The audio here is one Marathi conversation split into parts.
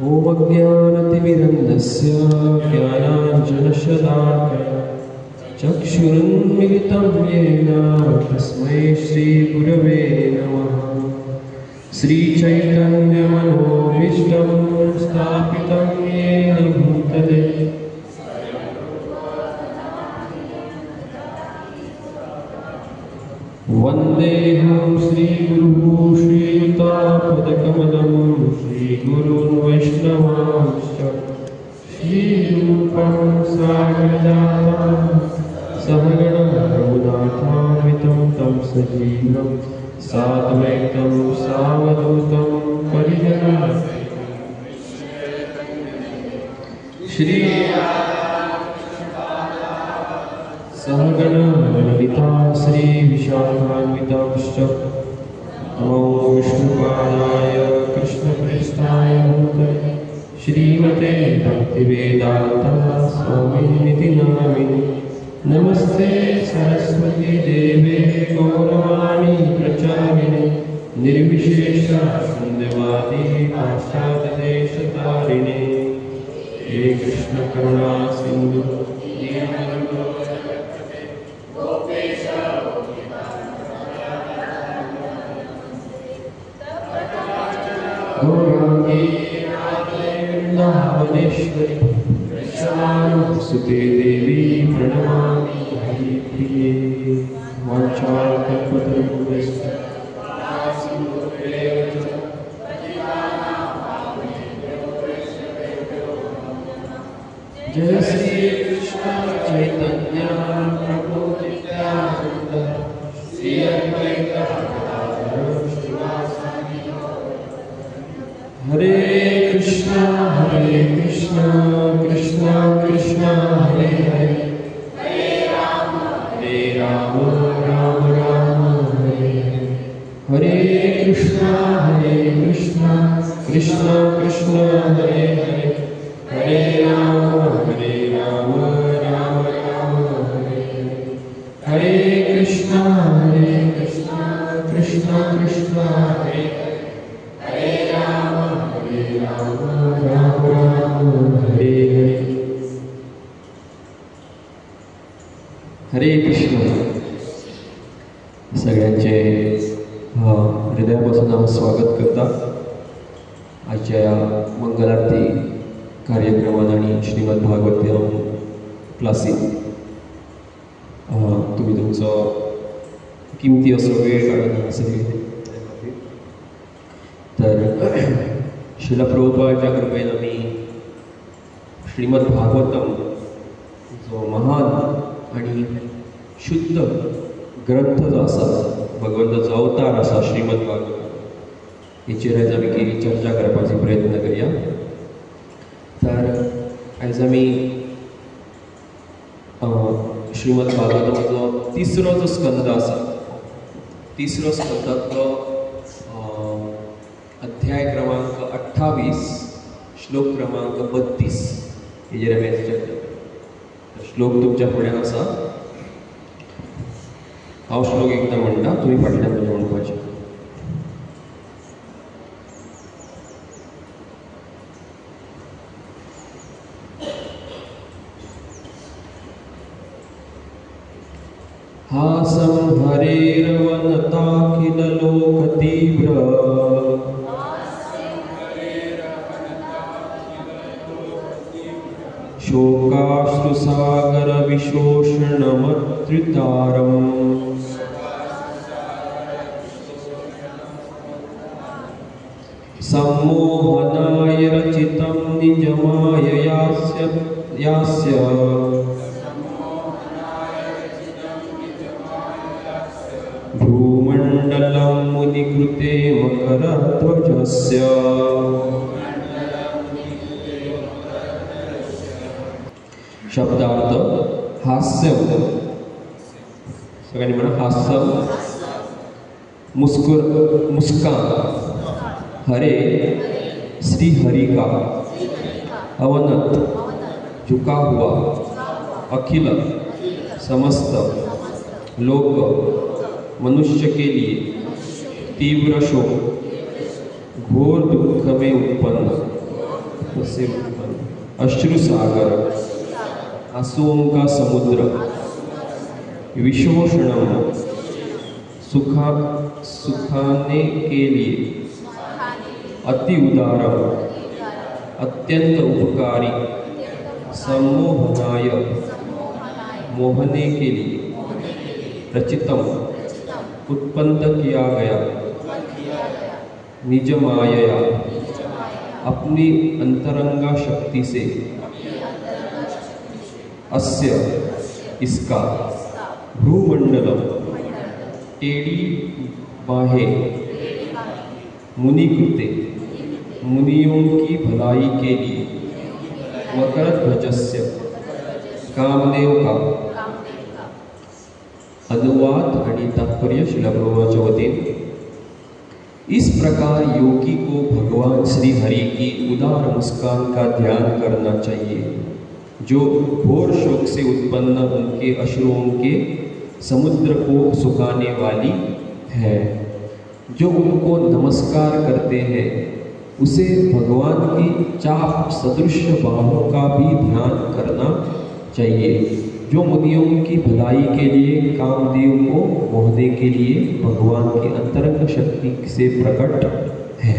ॐ अज्ञानतिमिरन्दस्य ज्ञानाञ्जनशलाकया चक्षुरुन्मिलितं येन तस्मै श्रीगुरवे नमः। श्रीचैतन्यमनोभीष्टं स्थापितं येन भूतले वन्देऽहं श्रीगुरुः श्रीयुतापदकमलं श्रीगुरून् वैष्णवांश्च श्रीरूपं साग्रजातं सहगणं रघुनाथान्वितं तं सजीवं साद्वैतं सावधूतं परिजनं श्री सहगणं ललिता श्रीविशाखान्वितांश्च नमो विष्णुपादाय कृष्णप्रेष्ठाय भूतले श्रीमते भक्तिवेदान्त स्वामिनिति नामिने। नमस्ते सरस्वती देवे गौरवाणी प्रचारिणे निर्विशेष शून्यवादी पाश्चात्यदेशतारिणे। हे कृष्ण करुणा सिंधु गौरांगी वृंदावनेश्वरी सुते देवी प्रणमामि हरिप्रिये। वाञ्छाकल्पतरुभ्यश्च जय श्री कृष्ण चैतन्य प्रभु नित्यानंद श्री अद्वैत गदाधर श्रीवासादि। हरे कृष्णा कृष्ण कृष्ण हरे हरे राम राम राम हरे हरे। हरे कृष्णा कृष्ण कृष्ण हरे हरे हरे राम राम राम हरे हरे। कृष्णा कृष्ण कृष्ण हरे हरे राम राम हरे हरे। हरे कृष्ण। सगळ्यांचे हृदयापासून स्वागत करता आजच्या या मंगलारती कार्यक्रमात आणि श्रीमद भागवतम क्लासीक तुम्ही तुमचो किमती असो वेळ काढून हांगासर तर श्रील प्रभुपादाच्या कृपेन आमी श्रीमद भागवतम जो महान आणि शुद्ध ग्रंथ जो आसा भगवंताचो अवतार आसा श्रीमद भागवतम हेचेर आयज आमी केली चर्चा करपाचो प्रयत्न करया। तर आयज आमी श्रीमद भागवतमाचो तिसरो जो स्कंद आसा तिसरो स्कंदांतलो अध्याय क्रमांक 28 श्लोक क्रमांक 32 हेजेर आमी चर्चा करया। श्लोक तुमच्या फुड्यान आसा। हांव श्लोक एकदां म्हणटा तुमी फाटल्यान म्हजे म्हणपाचें। हासं हरेरवनताखिल लोकतीव्र शोकाश्रुसागर विशोषणमत्रितारम् सम्मोहनाय रचितं निजमाययास्य भूमण्डलं मुनिकृते मकरध्वजस्य शब्दार्थ हास्य सगळ्यांनी म्हणा हास्य मुस्कान हरे श्री हरि का अवनत झुका हुआ अखिल समस्त लोक मनुष्य के लिए तीव्र शोक घोर दुख में उत्पन्न से उत्पन्न अश्रुसागर आंसुओं का समुद्र विशोषण सुखाने के लिए अति उदारम अत्यंत उपकारी सम्मोहनाय मोहने के लिए रचितम उत्पन्न किया गया निज माया अपनी अंतरंगा शक्ति से अस्य इसका भ्रूमंडलम टेढ़ी बाहें मुनिकृते मुनियों की भलाई के लिए मकरध्वजस्य कामदेव का अनुवाद आणि तात्पर्य श्रील प्रभुपादांच्या वतीने इस प्रकार योगी को भगवान श्री हरि की उदार मुस्कान का ध्यान करना चाहिए जो घोर शोक से उत्पन्न उनके अश्रुओं के समुद्र को सुखाने वाली है। जो उनको नमस्कार करते हैं उसे भगवान की चाप सदृश बाहों का भी ध्यान करना चाहिए जो मुनियों की भलाई के लिए कामदेव को मोहने के लिए भगवान की अंतरंग शक्ति से प्रकट है।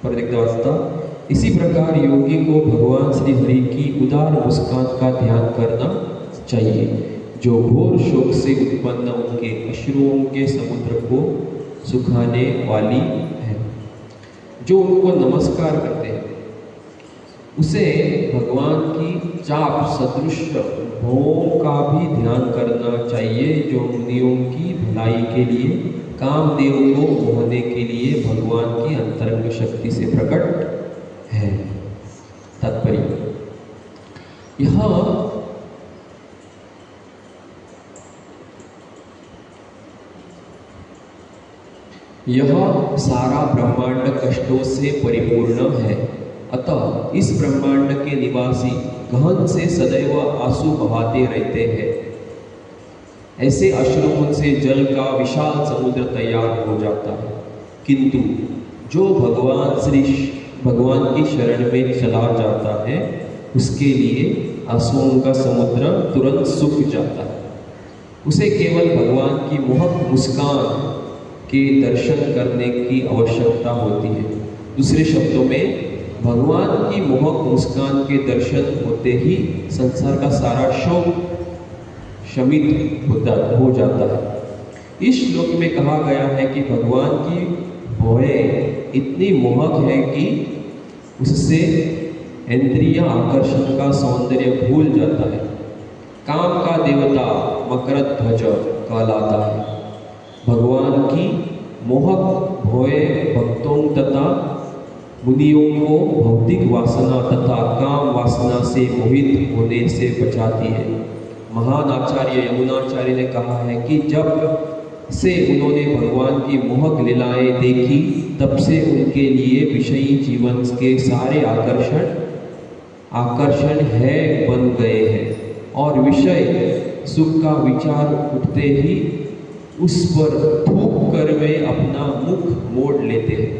पर वास्ता इसी प्रकार योगी को भगवान श्री हरि की उदार मुस्कान का ध्यान करना चाहिए जो घोर शोक से उत्पन्न उनके अश्रुओं के समुद्र को सुखाने वाली है। जो उनको नमस्कार करते हैं उसे भगवान की चाप सदृश भौं का भी ध्यान करना चाहिए जो मुनियों की भलाई के लिए कामदेव को मोहने के लिए भगवान की अंतरंग शक्ति से प्रकट है। तात्पर्य यह सारा ब्रह्मांड कष्टों से परिपूर्ण है, अतः इस ब्रह्मांड के निवासी गहन से सदैव आंसू बहाते रहते हैं। ऐसे अश्रुओं से जल का विशाल समुद्र तैयार हो जाता है, किंतु जो भगवान की शरण में चला जाता है उसके लिए आंसुओं का समुद्र तुरंत सूख जाता है। उसे केवल भगवान की मोहक मुस्कान के दर्शन करने की आवश्यकता होती है। दूसरे शब्दों में भगवान की मोहक मुस्कान के दर्शन होते ही संसार का सारा शोक शमित हो जाता है। इस श्लोक में कहा गया है कि भगवान की भौहें इतनी मोहक है कि उससे इंद्रिय आकर्षण का सौंदर्य भूल जाता है। काम का देवता मकरध्वज कहलाता है। भगवान की मोहक भौहें भक्तों तथा मुनियों को भौतिक वासना तथा काम वासना से मोहित होने से बचाती है। महान आचार्य यमुनाचार्य ने कहा है कि जब से उन्होंने भगवान की मोहक लीलाएं देखी तब से उनके लिए विषयी जीवन के सारे आकर्षण है बन गए हैं और विषय सुख का विचार उठते ही उस पर थूक कर वे अपना मुख मोड़ लेते हैं।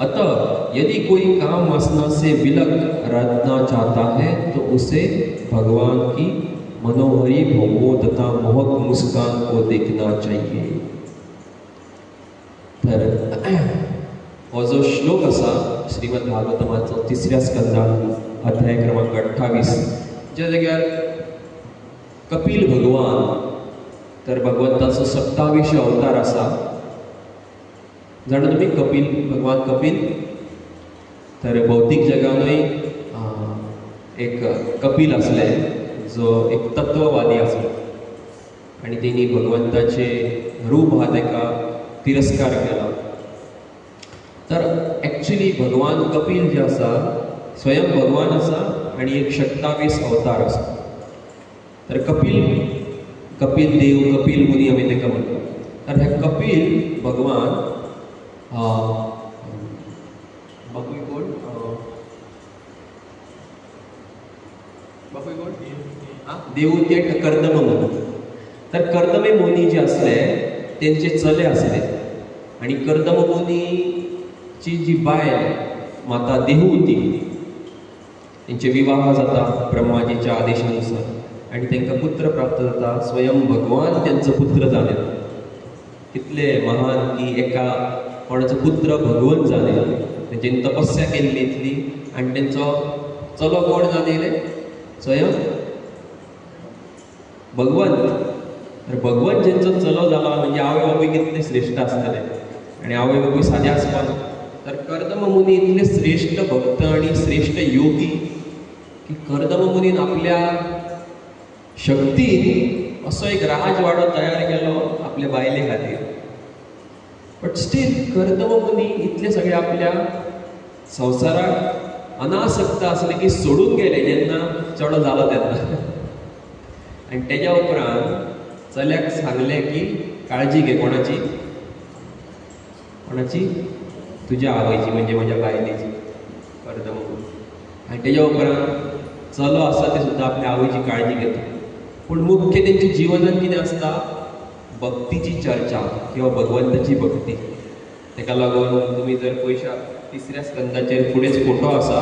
अतः यदि कोई काम वासना से विलग रहना चाहता है तो उसे भगवान की मनोहरी भौहों तथा मोहक मुस्कान को देखना चाहिए। तर हो जो श्लोक असा श्रीमद भागवतमाचो 3ऱ्या स्कंदात अध्याय क्रमांक 28 ज्या जाग्यार कपिल भगवान तर भगवंताचो 27 अवतार आसा। जाणा तुम्ही भगवान कपिल तर भौतिक जगानूय एक कपिल असले जो एक तत्ववादी आसलो आणि तेणी भगवंताचे रूप हा तेका तिरस्कार केला। तर एक्चुअली भगवान कपिल जे आसा स्वयं भगवान आसा आणि एक 27 अवतार आसा। तर कपिल देव कपिल मुनी आमी तेका म्हणटात। तर हे कपिल भगवान बापूय कोण देवते कर्दम मुनी। तर कर्दमे मुनी जे असले त्यांचे चले असले आणि कर्दम मुनीची जी बायल माता देहूती त्यांचे विवाह जाता ब्रह्माजीच्या आदेशानुसार आणि त्यांना पुत्र प्राप्त जाता. स्वयं भगवान त्यांचं पुत्र जाले. कितले महान की एका कोणाचो पुत्र भगवंत जाले, तेंच्यांनी तपस्या केल्ली इतली आनी तेंचो चलो कोण जालेले स्वयं भगवंत. तर भगवंत जेंचो चलो जाला म्हणजे आवय बापूय कितले श्रेश्ठ आसतले आनी आवय बापूय सादे आसपाना. तर कर्दम मुनी इतले श्रेश्ठ भक्त आनी श्रेश्ठ योगी की कर्दम मुनीन आपल्या शक्तीन असो एक राजवाडो तयार केलो आपल्या बायले खातीर. बट स्टील कर्दम मुनी इतले सगळे आपल्या संवसाराक अनासक्त आसले की सोडून गेले जेन्ना चलो जालो तेन्ना. आनी तेज्या उपरांत चल्याक सांगले की काळजी घे. कोणाची? कोणाची? तुज्या आवयची म्हणजे म्हज्या बायलेची. कर्दम मुनी. आनी तेज्या उपरांत चलो आसा ते सुद्दां आपल्या आवयची काळजी घेता. पूण मुख्य तेंच्या जिवनांत कितें आसता? भक्तीची चर्चा किंवा भगवंताची भक्ती. तेका लागून तुमी जर पयशा 3ऱ्या स्कंदाचेर फुडेंच फोटो आसा,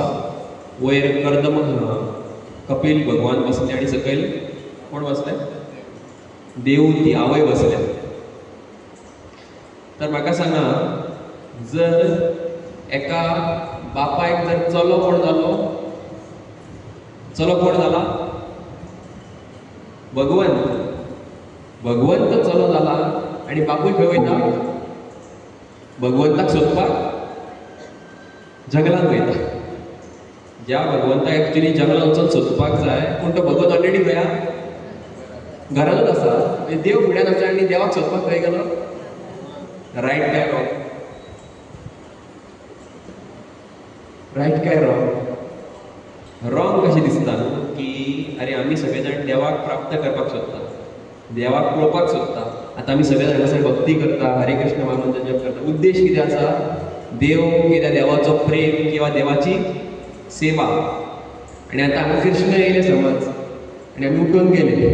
वयर कर्दम कपिल भगवान बसले आनी सकयल कोण बसले? देवूती आवय बसले. तर म्हाका सांगा, जर एका बापायक जर चलो कोण जालो, चलो कोण जाला? भगवंत. भगवंत चलो जाला आनी बापूय खंय वयता? भगवंताक सोदपाक जंगलांत वयता. ज्या भगवंताक एक्चुअली जंगलांत वचून सोदपाक जाय, पूण तो भगवंत ऑलरेडी खंय आसा? घरांतूच आसा. देव फुड्यान आसा आनी देवाक सोदपाक खंय गेलो? रायट काय रॉंग? रायट काय रॉंग? रॉंग कशें दिसता की अरे आमी सगळे जाण देवाक प्राप्त करपाक सोदता, देवाक पळोवपाक सोदता. आतां आमी सगळे जाण हांगासर भक्ती करता, हरे कृष्ण महामंत्र जप करता. उद्देश कितें आसा? देव कित्याक देवाचो प्रेम किंवा देवाची सेवा. आनी आतां हांगा कृष्ण येयले समज आनी आमी उठून गेले,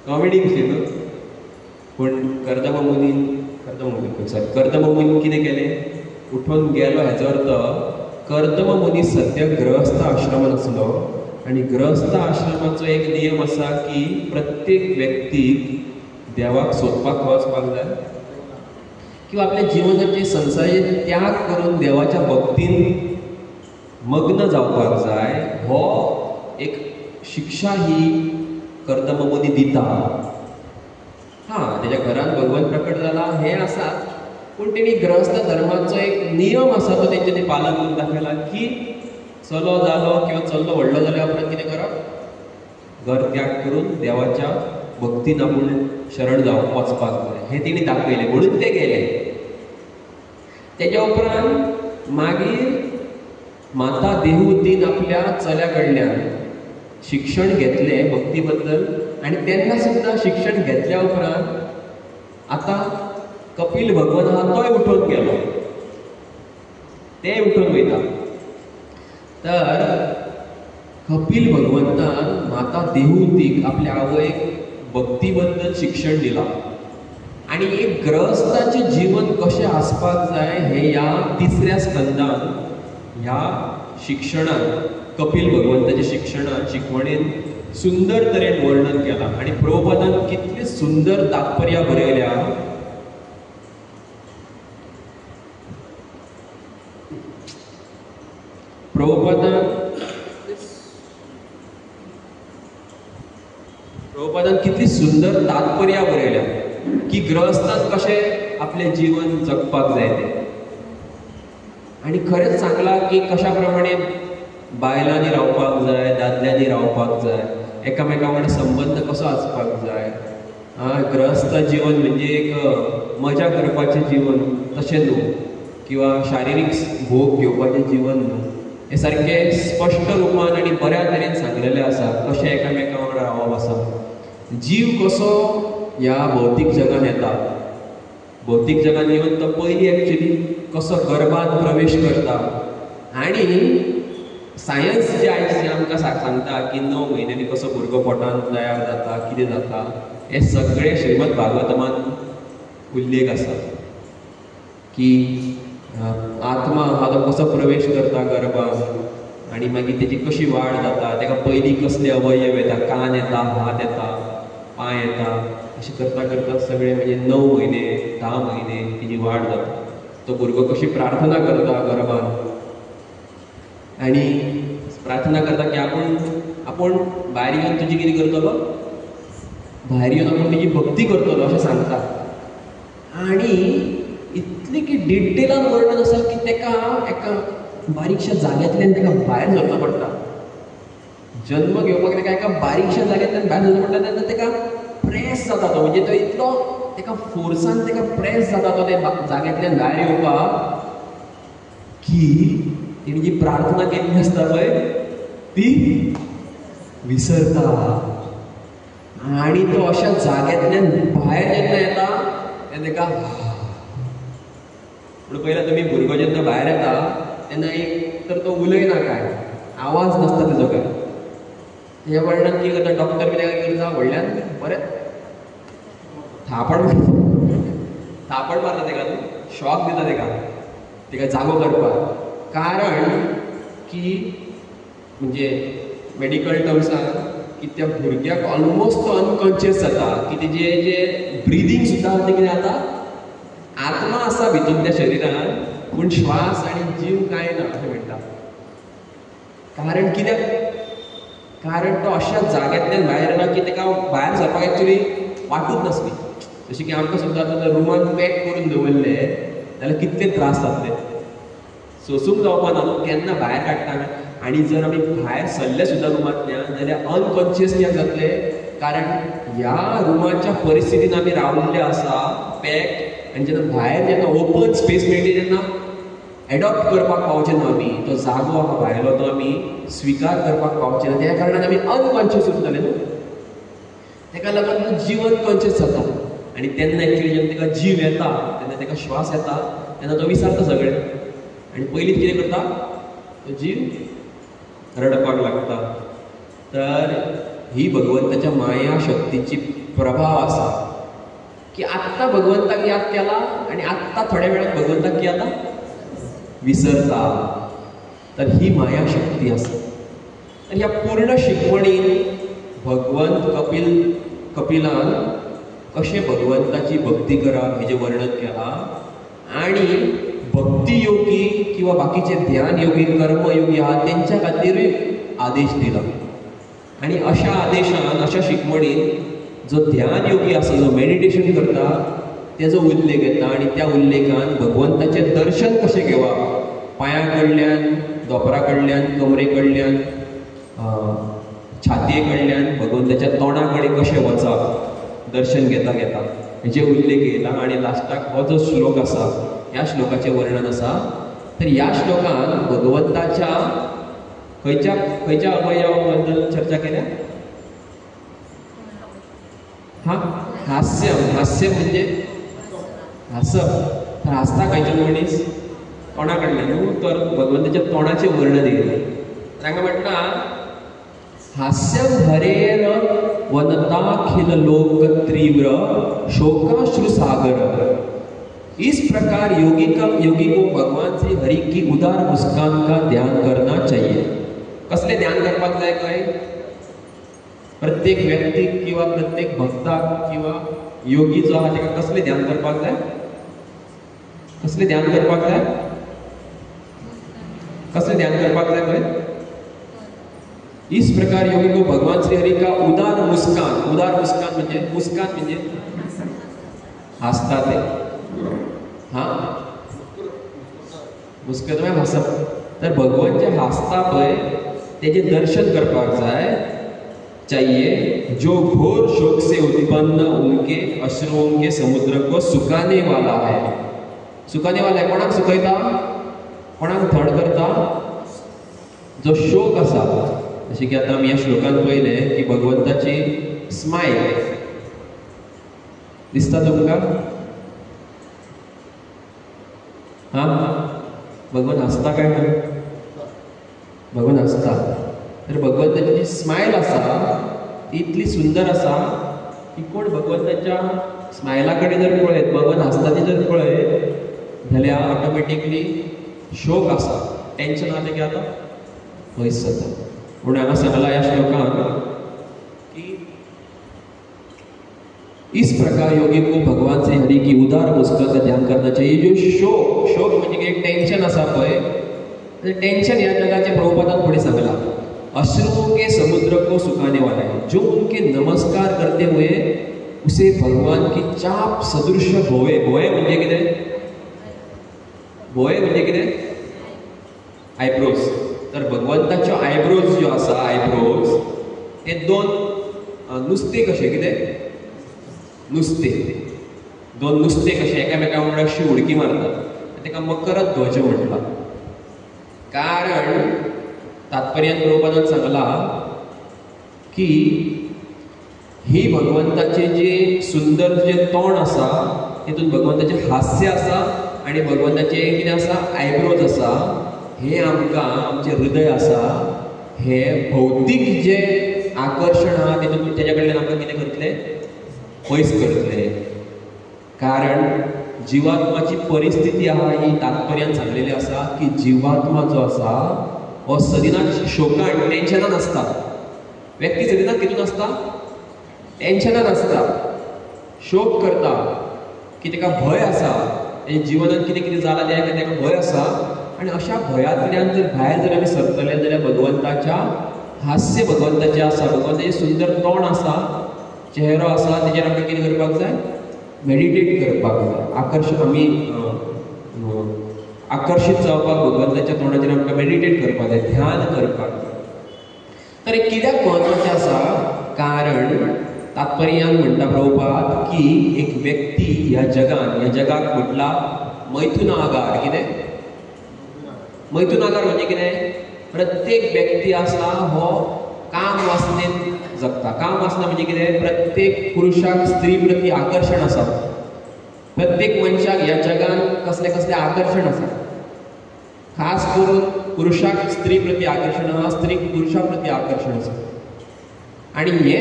कॉमेडी कशी न्हू. पूण कर्दम मुनीन कितें केलें? उठून गेलो. हेजो अर्थ कर्दम मुनी सद्या गृहस्थ आश्रमांत आसलो आनी गृहस्थ आश्रमाचो एक नियम आसा की प्रत्येक व्यक्तीक देवाक सोदपाक वचपाक जाय किंवा आपल्या जिवनाचे संसाराचे त्याग करून देवाच्या भक्तीन मग्न जावपाक जाय. हो एक शिक्षा ही कर्दम मुनी दिता. तेज्या घरांत भगवंत प्रकट जाला हें आसा, पूण तेणी गृहस्थ धर्माचो एक नियम आसा तो तेंच्यांनी पालन करून दाखयला की चलो जालो किंवा चलो व्हडलो जाल्या उपरांत कितें करप? घर त्याग करून देवाच्या भक्तीन आपूण शरण जावप वचपाक जाय. हें तेणी दाखयलें म्हणून ते गेले. तेज्या उपरांत मागीर माता देहूतीन आपल्या चल्या कडल्यान शिक्षण घेतलें भक्ती बद्दल आनी तेन्ना सुद्दां शिक्षण घेतल्या उपरांत आतां कपिल भगवान आहा तोय उठून गेलो, ते उठून वयता. तर कपिल भगवंतान माता देहूतीक आपल्या आवयक भक्ती बद्दल शिक्षण दिलां आनी एक ग्रहस्थाचें जीवन कशें आसपाक जाय हें ह्या 3ऱ्या स्कंदान ह्या शिक्षणान कपिल भगवंताच्या शिकवणेन सुंदर तरेन वर्णन केलां. आनी प्रभुपादान कितली सुंदर तात्पर्या बरयल्या. प्रभुपादान कितली सुंदर तात्पर्या बरयल्या की गृहस्थान कशें आपलें जीवन जगपाक जाय तें. आनी खरेंच सांगलां की कशा प्रमाणे बायलांनी रावपाक जाय, दादल्यांनी रावपाक जाय, एकामेका वांगडा संबंध कसो आसपाक जाय. गृहस्थ जीवन म्हणजे एक मजा करपाचें जीवन तशें न्हू किंवा शारिरीक भोग घेवपाचें जीवन न्हू. हे सारकें स्पश्ट रुपान आनी बऱ्या तरेन सांगलेलें आसा कशें एकामेका वांगडा रावप आसा. जीव कसो ह्या भौतीक जगान येता, भौतीक जगान येवन तो पयलीं एक्चुअली कसो गर्भांत प्रवेश करता आनी सायन्स जे आयज आमकां सांगता की 9 म्हयन्यांनी कसो भुरगो पोटान तयार जाता, कितें जाता, हे सगळे श्रीमद भागवतमान उल्लेख आसा की आत्मा हा तो कसो प्रवेश करता गर्भांत आणि मागीर तेजी कशी वाड जाता, तेका पयलीं कसले अवयव येता, कान येता, हात येता, पांय येता, अशें करता करता सगळे म्हणजे 9 म्हयने 10 म्हयने तेजी वाड जाता. तो भुरगो कशी प्रार्थना करता गर्भांत आणि प्रार्थना करता की आपूण भायर येवन तुजी कितें करतलो, भायर येवन आपूण तुजी भक्ती करतलो अशें सांगता. आणि इतली की डिटेलान वर्णन आसा की तेका एका बारीकशा जाग्यांतल्यान तेका भायर सरचो पडटा. जल्म घेवपाक तेका एका बारीकशा जाग्यांतल्यान भायर सरचो पडटा तेन्ना तेका प्रेस जाता तो, म्हणजे तो इतलो तेका फोर्सान तेका प्रेस जाता तो ते जाग्यांतल्यान भायर येवपाक की तेणी जी प्रार्थना केल्ली आसता पळय ती विसरता. आणि तो अशा जाग्यांतल्यान भायर जेन्ना येता तेन्ना तेका पूण पयला तुमी भुरगो जेन्ना भायर येता तेन्ना एक तर तो उलयना काय, आवाज नासता तेजो काय. तेज्या कारणान कितें करता डॉक्टर बी तेका कितें करता व्हडल्यान बरें थापड मारता तेका, शॉक दिता तेका जागो करपाक. कारण की म्हणजे मेडिकल टर्म्सान की त्या भुरग्याक ऑलमोस्ट तो अनकॉन्शियस जाता की तेजे जे ब्रिदींग सुद्दां तें कितें जाता, आत्मा आसा भितून त्या शरिरान पूण श्वास आनी जीव कांय ना अशें म्हणटा. कारण कित्याक, कारण तो अशा जाग्यांतल्यान भायर येना की तेका भायर सरपाक एक्चुली वाटूच नासली. जशें की आमकां सुद्दां आतां रुमान पॅक करून दवरले जाल्यार कितले त्रास जातले, सोसूंक जावपा ना न्हू, केन्ना भायर काडटा. आनी जर आमी भायर सरले सुद्दां रुमांतल्यान जाल्यार अनकॉन्शियस कित्याक जातले, कारण ह्या रुमाच्या परिस्थितीन आमी रावल्ले आसा पॅक. आनी जेन्ना ओपन स्पेस मेळटली तेन्ना एडॉप्ट करपाक पावचे ना आमी, तो जागो आहा भायलो तो आमी स्विकार करपाक पावचे ना. त्या कारणान आमी अनकॉन्शियस उरतले न्हू. तेका लागून तो जीव अनकॉन्शियस जाता. आनी तेन्ना एक्चुली जेन्ना तेका जीव येता तेन्ना तेका श्वास येता तेन्ना तो विसरता सगळें. आनी पयलींच कितें करता तो जीव रडपाक लागता. तर ही भगवंताच्या माया शक्तीची प्रभाव आसा की आत्ता भगवंताक याद केला आनी आत्ता थोड्या वेळान भगवंताक कितें जाता विसरता. तर ही माया शक्ती आसा. तर ह्या पूर्ण शिकवणीन भगवंत कपिलान कशें भगवंताची भक्ती करप हेजें वर्णन केलां. आनी भक्ती योगी किंवा बाकीचे ध्यान योगी कर्मयोगी आहात तेंच्या खातीरूय आदेश दिला. आनी अशा आदेशान अशा शिकवणीन जो ध्यान योगी आसा, जो मेडिटेशन करता तेजो उल्लेख येता. आनी त्या उल्लेखान भगवंताचें दर्शन कशें घेवप, पांया कडल्यान, दोपरा कडल्यान, कमरे कडल्यान, छातये कडल्यान भगवंताच्या तोंडा कडेन कशें वचप दर्शन घेता हेजे उल्लेख येयला. आनी लास्टाक हो जो श्लोक आसा ह्या श्लोकाचें वर्णन आसा. तर ह्या श्लोकान भगवंताच्या खंयच्या अवयवा बद्दल चर्चा केल्या. हास्य म्हणजे हसप. तर हसता खंयच्यान मनीस तोंडा कडल्यान न्हू. तर भगवंताच्या तोंडाचें वर्णन येयलें. तांकां म्हटलां हास्यं हरेर वनताखिल लोक तीव्र शोकाश्रुसागर. इस प्रकार योगी को भगवान श्री हरि की उदार मुस्कान का ध्यान करना चाहिए. कसले ध्यान करपाक जाय काय, प्रत्येक व्यक्तीक किंवा प्रत्येक भक्ताक किंवा योगी जो आहा तेका कसले ध्यान करपाक जाय, कसले ध्यान करपाक जाय, कसले ध्यान करपाक जाय पळय. इस प्रकार योगी को भगवान श्री हरि का उदार मुस्कान म्हणजे हसता ते. मुस्कान म्हणजे हसप. तर भगवान जे हसता पळय तेजे दर्शन करपाक जाय चाहिए. जो घोर शोक से उत्पन्न उनके अश्रुओं के समुद्र को सुखाने वाला है. सुखाने वाला है कोणाक सुखयता, कोणाक थंड करता, जो शोक आसा. जशें की आतां आमी ह्या श्लोकान पळयलें की भगवंताची स्मायल दिसता तुमकां. भगवान हसता काय ना, भगवान हसता. तर भगवंताची जी स्मायल आसा ती इतली सुंदर आसा की कोण भगवंताच्या स्मायला कडेन जर पळयत, भगवान हसता ती जर पळयत जाल्यार ऑटोमॅटिकली शोक आसा, टेन्शन आहा तें कितें जाता, पयस जाता. म्हणून हांगा सांगला ह्या श्लोकान की इस प्रकार योगी को भगवान से हरि की उदार मुस्कान का ध्यान करना चाहिए. जो शोक म्हणजे एक टेन्शन आसा पळय, टेंशन या जगाचे प्रभुपादान पुढे सांगला, अश्रुओं के समुद्र को सुखाने वाला है, जो उनके नमस्कार करते हुए उसे भगवान की चाप सदृश भोवे. भोवे म्हणजे कितें, भोवे म्हणजे कितें, आयब्रोज. तर भगवंताच्यो आयब्रोज ज्यो आसा, आयब्रोज हे दोन नुस्ते कशे, कितें नुस्ते, दोन नुस्ते कशे एकामेका वांगडा अशी उडकी मारतात, ताका मकर ध्वज म्हटला. कारण तात्पर्यान प्रभुपादान सांगला की ही भगवंताचे जे सुंदर जे तोंड आसा तितून भगवंताचे हास्य आसा आणि भगवंताचे कितें आसा, आयब्रोज आसा. हे आमकां आमचे हृदय आसा हे भौतीक जे आकर्षण आहा तितून तेज्या कडल्यान आमकां कितें करतले, पयस करतले. कारण जीवात्माची परिस्थिती आहा ही तात्पर्यान सांगलेली आसा की जीवात्मा जो आसा हो सदिनाच शोकान, टेन्शनान आसता. व्यक्ती सदिनाच कितून आसता, टेन्शनान आसता, शोक करता की ताका भय आसा, तेज्या जिवनात कितें कितें जालां तेका भय आसा. आनी अशा भयांतल्यान जर भायर जर आमी सरतले जाल्यार भगवंताच्या हास्य भगवंताचें आसा, भगवंताचें सुंदर तोंड आसा, चेहरो आसा, तेजेर आमकां कितें करपाक जाय, मेडिटेट करपाक जाय. आमी आकर्षित जावपाक भगवंताच्या तोंडाचेर आमकां मेडिटेट करपाक जाय, ध्यान करपाक जाय. तर हे कित्याक महत्वाचें आसा, कारण तात्पर्यान म्हणटा प्रभुपाद की एक व्यक्ती ह्या जगाक म्हटला मैथुनागार. कितें मैथुनागार म्हणजे कितें, प्रत्येक व्यक्ती आसा हो काम वासनेन जगता. काम वासना म्हणजे कितें, प्रत्येक पुरुषाक स्त्री प्रती आकर्षण आसा. प्रत्येक मनशाक ह्या जगान कसले कसले आकर्षण आसा. खास करून पुरुषाक स्त्री प्रती आकर्षण आसा, स्त्रीक पुरुषा प्रती आकर्षण आसा. आणि हे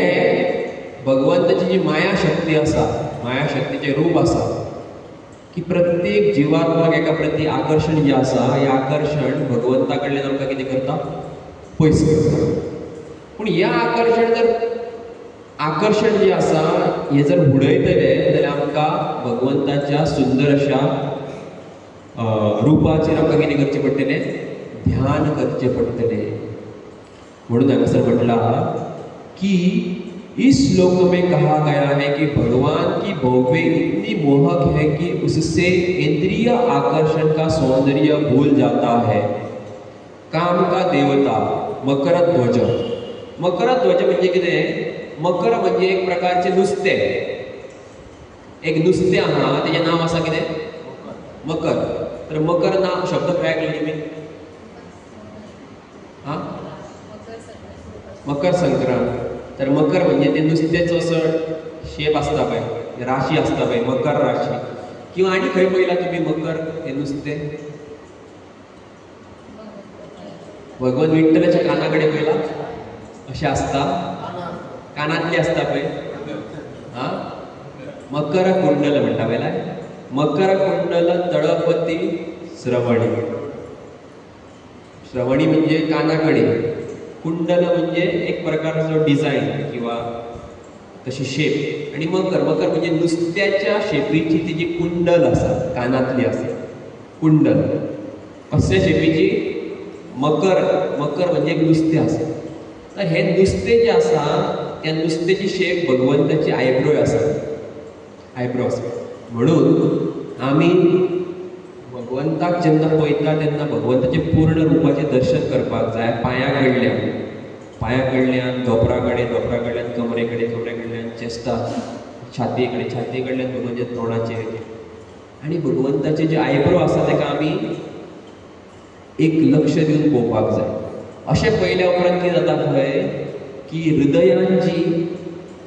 भगवंताची जी माया शक्ती आसा, माया शक्तीचे रूप आसा की प्रत्येक जिवात्माक एका प्रती आकर्षण जे आसा, हे आकर्षण भगवंता कडल्यान आमकां कितें करता, पयस करता. पूण ह्या आकर्षण जे आसा हे जर उडयतले जाल्यार आमकां भगवंताच्या सुंदर अशा रुपाचेर आमकां कितें करचें पडटलें, ध्यान करचें पडटलें. म्हणून हांगासर म्हटला की इस श्लोक में कहा गया है कि भगवान की भव्य इतनी मोहक है कि उससे इंद्रिय आकर्षण का सौंदर्य भूल जाता है. काम का देवता मकर ध्वज. मकर ध्वज म्हणजे कितें, मकर म्हणजे एक प्रकारचे नुस्तें. एक नुस्तें आहा तेजें नांव आसा कितें, मकर. तर मकर नांव शब्द खंय आयकलो तुमी, मकर संक्रांत. तर मकर म्हणजे ते नुस्त्याचो असो शेप आसता पळय, राशी आसता पळय, मकर राशी. किंवा आनी खंय पळयला तुमी मकर हे नुस्तें, भगवान विठ्ठलाच्या काना कडेन पळयला अशें आसता, कानांतली आसता पळय, मकर कुंडल म्हणटा पळयला. मकर कुंडल तळपती श्रवणी. श्रवणी म्हणजे काना कडेन, कुंडल म्हणजे एक प्रकारचो डिझायन किंवा तशी शेप. आणि मकर म्हणजे नुस्त्याच्या शेपीची तिची कुंडल आसा, कानातली आसा कुंडल. कसल्या शेपीची, मकर म्हणजे एक नुस्तें आसा. तर हे नुस्तें जें आसा त्या नुस्त्याची शेप भगवंताची आयब्रो आसा, आयब्रो आसा. म्हणून आमी भगवंताक जेन्ना पळयता तेन्ना भगवंताचे पूर्ण रूपाचें दर्शन करपाक जाय. पांया कडल्यान धोपरा कडल्यान कमरे कडल्यान चेस्ता, छातये कडल्यान भगवंताच्या तोंडाचेर. आनी भगवंताचे जे आयब्रो आसा ताका आमी एक लक्ष दिवन पळोवपाक जाय. अशें पळयल्या उपरांत कितें जाता खंय की हृदयान जी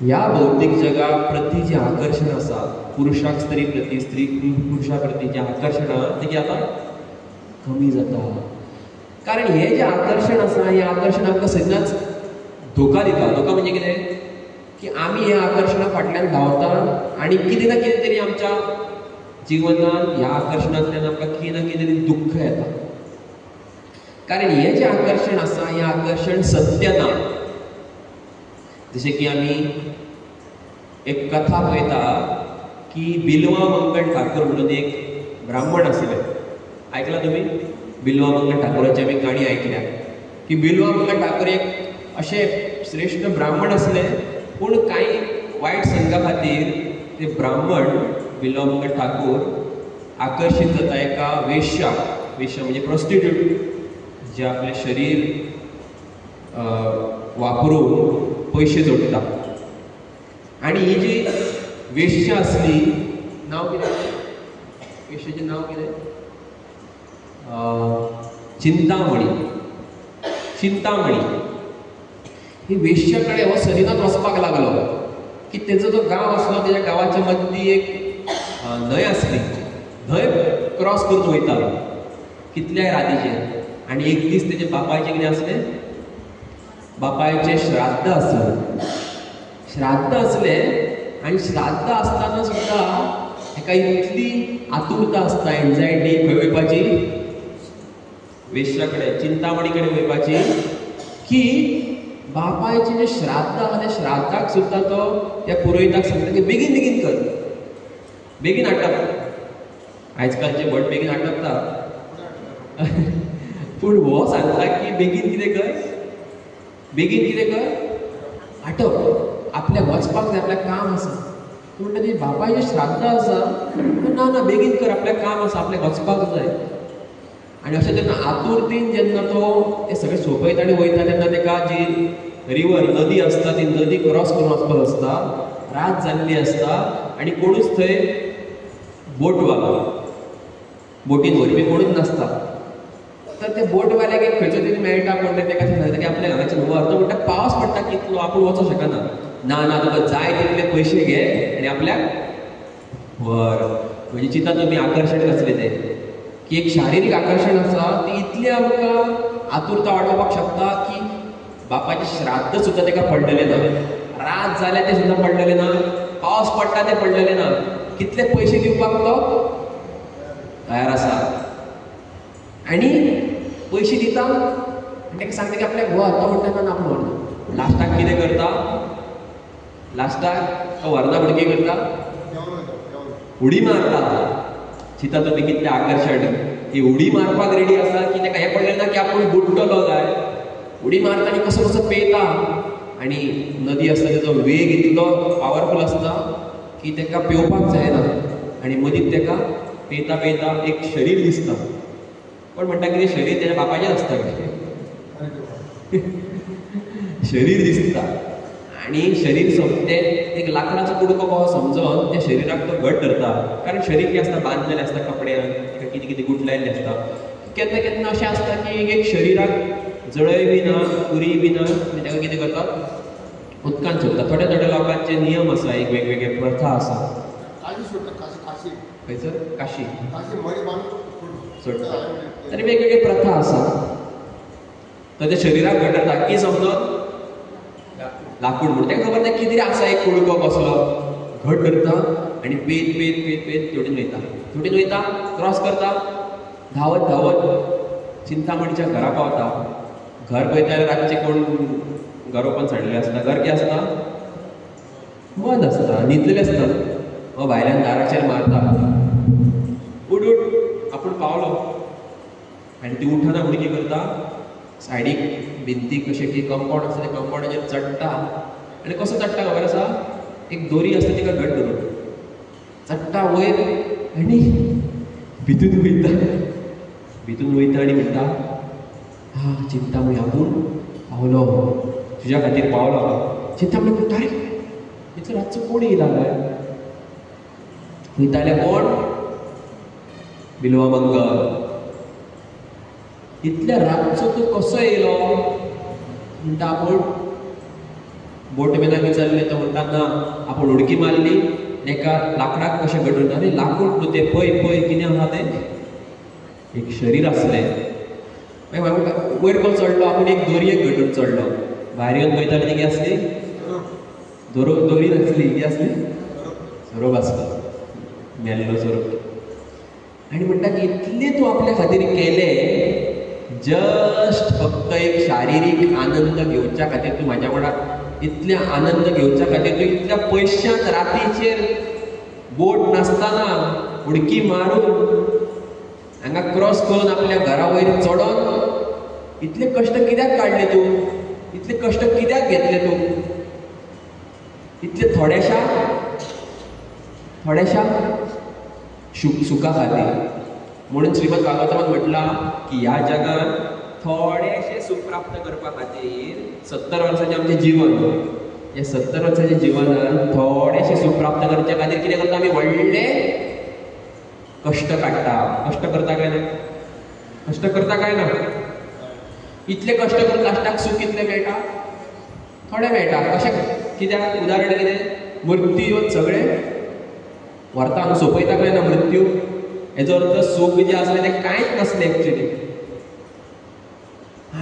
ह्या भौतीक जगा प्रती जे आकर्षण आसा, पुरुषाक स्त्री प्रती, स्त्री पुरुषा प्रती जे आकर्षण आहा तें कितें जाता, कमी जाता. कारण हे जे आकर्षण आसा हें आकर्षण आमकां सदांच धोका दिता. धोका म्हणजे कितें की आमी ह्या आकर्शणा फाटल्यान धांवता आनी कितें ना कितें तरी आमच्या जिवनान ह्या आकर्शणांतल्यान आमकां कितें ना कितें तरी दुख्ख येता. कारण हें जें आकर्शण आसा हें आकर्शण सत्य ना. जशें की आमी एक कथा पळयता की बिल्वा मंगळ ठाकर म्हणून एक ब्राह्मण आसले. आयकलां तुमी? बिल्वा मंगळ ठाकुराची आमी काणी आयकल्या की बिल्वा मंगळ ठाकर एक अशे श्रेष्ठ ब्राह्मण आसले, पूण कांय वायट संगा खातीर ते ब्राह्मण बिल्वा मंगळ ठाकूर आकर्शीत जाता एका वेश्या म्हणजे प्रॉस्टिट्यूट जे आपले शरीर वापरून पयशे जोडटा. आनी ही जी वेश्या असली, नांव कितें वेश्याचें नांव कितें? चिंतामणी. ही वेश्या कडेन हो सरिनाथ वचपाक लागलो की तेजो जो गांव आसलो तेज्या गांवाच्या मदली एक न्हंय आसली. न्हंय क्रॉस करून वयतालो कितल्याय रातीचेर. आनी एक दीस तेजे बापायचें कितें आसलें? बापायचें श्राद्ध आसलें. श्राद्ध आसलें आनी श्राद्ध आसतना सुद्दां हेका इतली आतुरता आसता, एन्जायटी खंय वयपाची? वेश्या कडेन, चिंतामणी कडेन वयपाची. की बापायचें जें श्राद्ध आहा त्या श्राद्धाक सुद्दां तो त्या पुरोहिताक सांगता की बेगीन बेगीन कर, बेगीन हाडटा. आयजकालचे भट बेगीन हाडटा, पूण हो सांगता की बेगीन कितें कर, बेगीन कितें कर, हाडप. आपल्याक वचपाक जाय, आपल्याक काम आसा. पूण ताची बापायचें श्राद्ध आसा, ना ना बेगीन कर, आपल्याक काम आसा, आपल्याक वचपाक जाय. आनी अशें जेन्ना आतुरतेन जेन्ना तो हें सगळें सोंपयता आनी वयता तेन्ना तेका जी रिवर नदी आसता ती नदी क्रॉस करून वचपाक आसता. रात जाल्ली आसता आनी कोणूच थंय बोटीन व्हरपी कोणूच नासता. तर ते बोटवाल्याक एक खंयचो तरी मेळटा, पण तेका सांगता की आपल्या हांगाच्यान व्हर. तो म्हणटा पावस पडटा कितलो, आपूण वचूं शकना. ना ना तुका जाय तितले पयशे घे आनी आपल्याक व्हर. म्हणजे चिंता तुमी आकर्शण कसलें तें, की एक शारिरीक आकर्शण आसा ती इतली आमकां आतुरता वाडोवपाक शकता की बापाचें श्राद्ध सुद्दां तेका पडलेलें ना. रात जाल्या तें सुद्दां पडलेलें ना. पावस पडटा तें पडलेलें ना. कितले पयशे दिवपाक तो तयार आसा. आनी पयशे दिता आनी ताका सांगता की आपल्याक व्हर. तो म्हणटा ना आपूण व्हरना. लास्टाक कितें करता? लास्टाक तो व्हरना पूण कितें करता? उडी मारता. चिंता तुमी कितलें आकर्शण. ही उडी मारपाक रेडी आसा की ताका हें पडलें ना की आपूण बुडटलो काय. उडी मारता आनी कसो कसो पेता. आनी नदी आसता तेजो वेग इतलो पावरफूल आसता की ताका पेंवपाक जायना. आनी मदींच ताका पेता पेता एक शरीर दिसता. कोण म्हणटा की तें शरीर तेज्या बापाचें आसता काय. शरीर दिसता आनी शरीर सोंपतें एक लाकडाचो कुडको कसो समजोन त्या शरिराक तो घट धरता. कारण शरीर कितें आसता, बांदलेलें आसता कपड्यान, ताका कितें कितें गुठलायल्लें आसता. केन्ना केन्ना अशें आसता की एक शरिराक जळय बी ना, उरी बी ना, आनी ताका कितें करतात? उदकान सोडटा. थोड्या थोड्या लोकांचे नियम आसा, एक वेगवेगळे प्रथा आसा. खंयसर काशी सोडटा. आनी वेगवेगळे प्रथा आसा. तर त्या शरिराक घट जाता की समजोन लाकूड म्हणून ताका खबर ना कितें आसा, एक कुडको कसलो घट धरता आनी पेत पेत पेत पेत थोडीन वयता क्रॉस करता. धांवत धांवत चिंतामणीच्या घरा पावता. घर पळयता जाल्यार रातचें कोण घर ओपन सांडलेलें आसता. घर कितें आसता? बंद आसता, न्हिदलेलें आसता. हो भायल्यान दाराचेर मारता, उठ उठ आपूण पावलो. आनी ती उठना म्हणून कितें करता? सायडीक भिंतीक कशें की कंपाउंड आसता त्या कंपाउंडाचेर चडटा. आनी कसो चडटा खबर आसा? एक दोरी आसता तिका घट धरून चडटा वयर आनी भितून वयता आनी म्हणटा हा चिंतामणी आपूण पावलो, तुज्या खातीर पावलो. चिंतामणी म्हणटा अरे इतलो रातचो कोण येयला काय. वयता जाल्यार कोण? बिल्वा मंगळ. इतल्या रातचो तूं कसो येयलो म्हणटा. आपूण बोटमॅनाक विचारलें तो म्हणटा ना आपूण उडकी मारली एका लाकडाक कशें घट धरता. अरे लाकूड न्हू तें, पळय पळय कितें आहा तें. एक शरीर आसलें. मागीर वयर कोण चडलो, आपूण एक दोरयेक घटून चडलो. भायर येवन पळयता ती कितें आसली? दोरी नासली. कितें आसली? सोरोप आसलो. मेल्लो सोरोप. आणि म्हणटा की इतले तूं आपल्या खातीर केलें, जस्ट फक्त एक शारिरीक आनंद घेवच्या खातीर तूं म्हाज्या वांगडा इतले आनंद घेवच्या खातीर तूं इतल्या पयशांत रातीचेर बोट नासतना उडकी मारून हांगा क्रॉस करून आपल्या घरा वयर चडोन इतले कश्ट कित्याक काडले तूं? इतले कश्ट कित्याक घेतले तूं? इतले थोड्याशा सुखा खातीर. म्हणून श्रीमद भागवतान म्हटलां की ह्या जगान थोडेशें सुख प्राप्त करपा खातीर 70 वर्सांचें आमचें जीवन, हे 70 वर्सांच्या जिवनान थोडेशें सुख प्राप्त करचे खातीर कितें करता आमी? व्हडले कश्ट काडटा. कश्ट करता काय ना? कश्ट करता काय ना? इतले कश्ट करून लास्टाक सूख कितले मेळटा? थोडे मेळटा. कशें? कित्याक? उदाहरण कितें? मृत्यू येवन सगळे व्हरता हांगा सोंपयता काय ना मृत्यू? हेजो अर्थ सूख जें आसलें तें कांयच नासलें एक्चुली.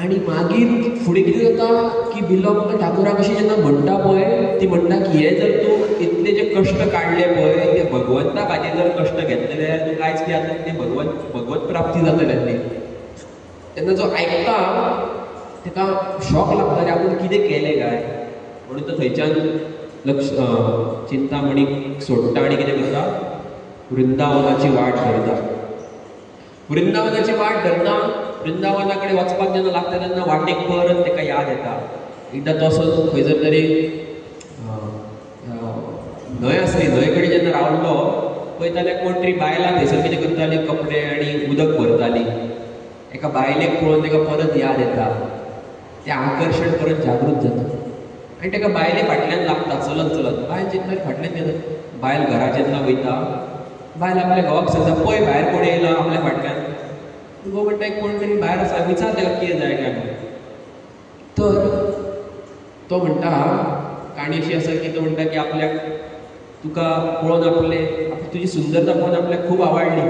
आनी मागीर फुडें कितें जाता की बिल्लो ठाकुराक अशी जेन्ना म्हणटा पळय, ती म्हणटा की हे जर तूं इतले जे कश्ट काडले पळय ते भगवंता खातीर जर कश्ट घेतलेले जाल्यार तूं कांयच कितें जातलें? तें भगवत प्राप्ती जातली आसली. तेन्ना जो आयकता ताका शॉक लागता रे आपूण कितें केलें काय. म्हणून तो थंयच्यान चिंतामणीक सोडटा आनी कितें करता? वृंदावनाची वाट धरता. वृंदावनाची वाट धरता. वृंदावना कडेन वचपाक जेन्ना लागता तेन्ना वाटेक परत ताका याद येता. एकदां तसोच खंयसर तरी न्हंय आसली, न्हंय कडेन जेन्ना रावलो पळयताले कोण तरी बायलां थंयसर कितें करताली? कपडे आनी उदक भरताली. एका बायलेक पळोवन ताका परत याद येता. तें आकर्शण परत जागृत जाता आनी ताका बायले फाटल्यान लागता चलत चलत. बायल चिंतताली फाटल्यान येता. बायल घरा जेन्ना वयता, बायल आपल्या घोवाक सांगता पळय भायर कोण येयला आपल्या फाटल्यान. घोव म्हणटा कोण तरी भायर आसा, विचार ताका कितें जाय काय म्हणून. तर तो म्हणटा, काणी अशी आसा की तो म्हणटा की आपल्याक तुका पळोवन तुजी सुंदरता पळोवन आपल्याक खूब आवडली.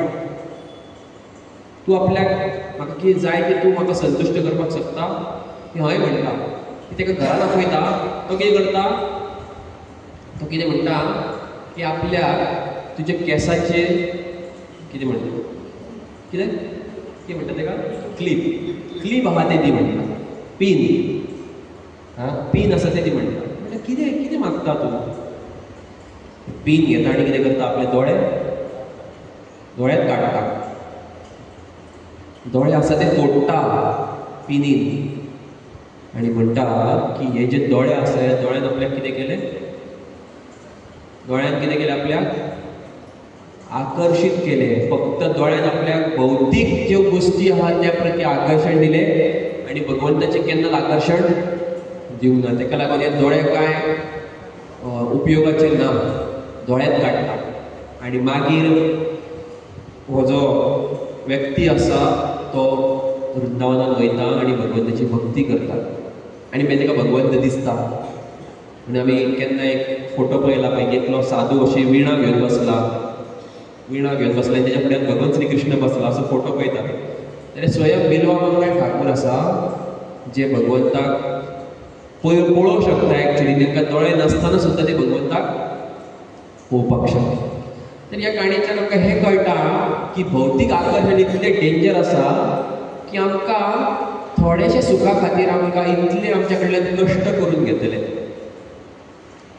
तूं आपल्याक म्हाका कितें जाय तें तूं म्हाका संतुश्ट करपाक शकता? ती हय म्हणटा. ती ताका घरान आपयता. तो कितें करता? तो कितें म्हणटा की आपल्याक तुज्या केंसाचेर कितें म्हणटा? कितें म्हणटा ताका? क्लीप आहा तें दी म्हणटा. पीन आसा तें दी म्हणटा. म्हणटा कितें मागता तूं? पीन घेता आनी कितें करता? आपले दोळ्यात काडटा. दोळे आसा ते फोडटा पिनीन आनी म्हणटा की हे जे दोळे आसा ह्या दोळ्यान आपल्याक कितें केलें? दोळ्यान कितें केलें? आपल्याक आकर्शीत केलें. फक्त दोळ्यान आपल्याक भौतीक ज्यो गोश्टी आहात त्या प्रती आकर्शण दिलें आनी भगवंताचें केन्नाच आकर्शण दिवंक ना. ताका लागून हे दोळे कांय उपयोगाचे ना. दोळ्यात काडटा आनी मागीर हो जो व्यक्ती आसा तो वृंदावनान वयता आनी भगवंताची भक्ती करता आनी मागीर ताका भगवंत दिसता. म्हणून आमी केन्ना एक फोटो पळयला पळय, एकलो साधू अशी विणा घेवन बसला आनी ताच्या फुड्यान भगवान श्री कृष्ण बसला असो फोटो पळयता. जाल्यार स्वयं बिल्वा मंगळ ठाकूर आसा जे भगवंताक पळोवंक शकता. एक्चुली तांकां दोळे नासतना सुद्दां ते भगवंताक पळोवपाक शकता. तर ह्या काणयेंतल्यान आमकां हें कळटा की भौतीक आकर्शण इतलें डेंजर आसा की आमकां थोडेशे सुखा खातीर आमकां इतले आमच्या कडल्यान कश्ट करून घेतले.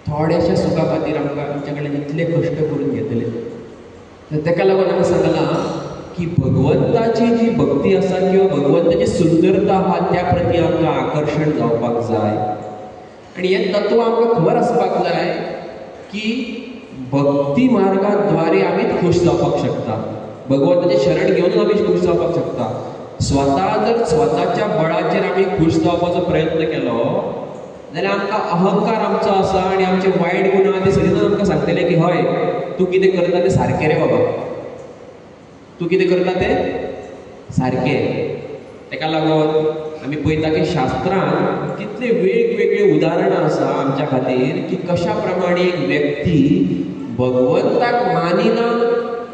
थोडेशे सुखा खातीर आमकां आमच्या कडल्यान इतले कश्ट करून घेतले. तर ताका लागून हांवें सांगलां की भगवंताची जी भक्ती आसा किंवा भगवंताची सुंदरता आहा त्या प्रती आमकां आकर्शण जावपाक जाय. आनी हें तत्व आमकां खबर आसपाक जाय की भक्ती मार्गाद्वारे आमीच खूश जावपाक शकता. भगवंताचें शरण घेवन आमी खूश जावपाक शकता. स्वता जर स्वताच्या बळाचेर आमी खूश जावपाचो प्रयत्न केलो जाल्यार आमकां अहंकार आमचो आसा आनी आमचे वायट गुण आहा ते सगळे आमकां सांगतले की हय तूं कितें करता तें सारकें रे बाबा, तूं कितें करता तें सारकें. ताका लागून आमी पळयता की शास्त्रांत कितले वेगवेगळे उदाहरणां आसा आमच्या खातीर की कशा प्रमाणे एक व्यक्ती भगवंताक मानिना,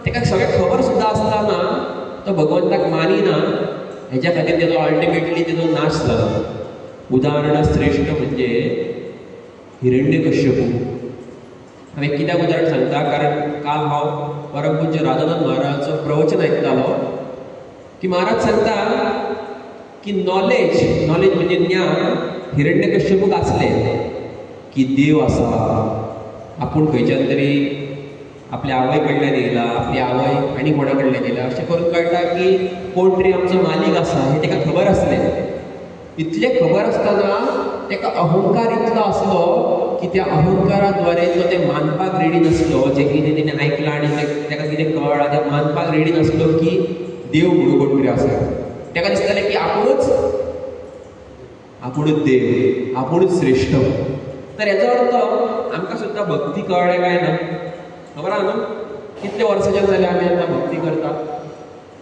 ताका सगळें खबर सुद्दां आसतना तो भगवंताक मानिना, हेच्या खातीर तेजो अल्टिमेटली तेजो नाश जालो. उदाहरणां श्रेश्ठ म्हणजे हिरण्यकश्यपू. हांवें कित्याक उदाहरण सांगता कारण काल हांव परमपूज्य राधानाथ महाराजांचं प्रवचन ऐकतालो की महाराज सांगता की नॉलेज म्हणजे ज्ञान हिरण्यकश्यपूक असले की देव असा आपण खंयच्यान तरी आपल्या आवय कडल्यान येयला, आपली आवय आनी कोणा कडल्यान येयला अशें करून कळटा की कोण तरी आमचो मालीक आसा हे ताका खबर आसलें. इतलें खबर आसतना ताका अहंकार इतलो आसलो की त्या अहंकाराद्वारे तो ते मानपाक रेडी नासलो, जें कितें तेणें आयकलां आनी ताका कितें कळ्ळां तें मानपाक रेडी नासलो की देव म्हणून कोण तरी आसा. ताका दिसतालें की आपुणूच देव, आपुणूच श्रेष्ठ. तर हेचो अर्थ आमकां सुद्दां भक्ती कळ्ळें काय ना खबर आहा न्हू. कितले वर्सांच्यान जाले आमी आतां भक्ती करता,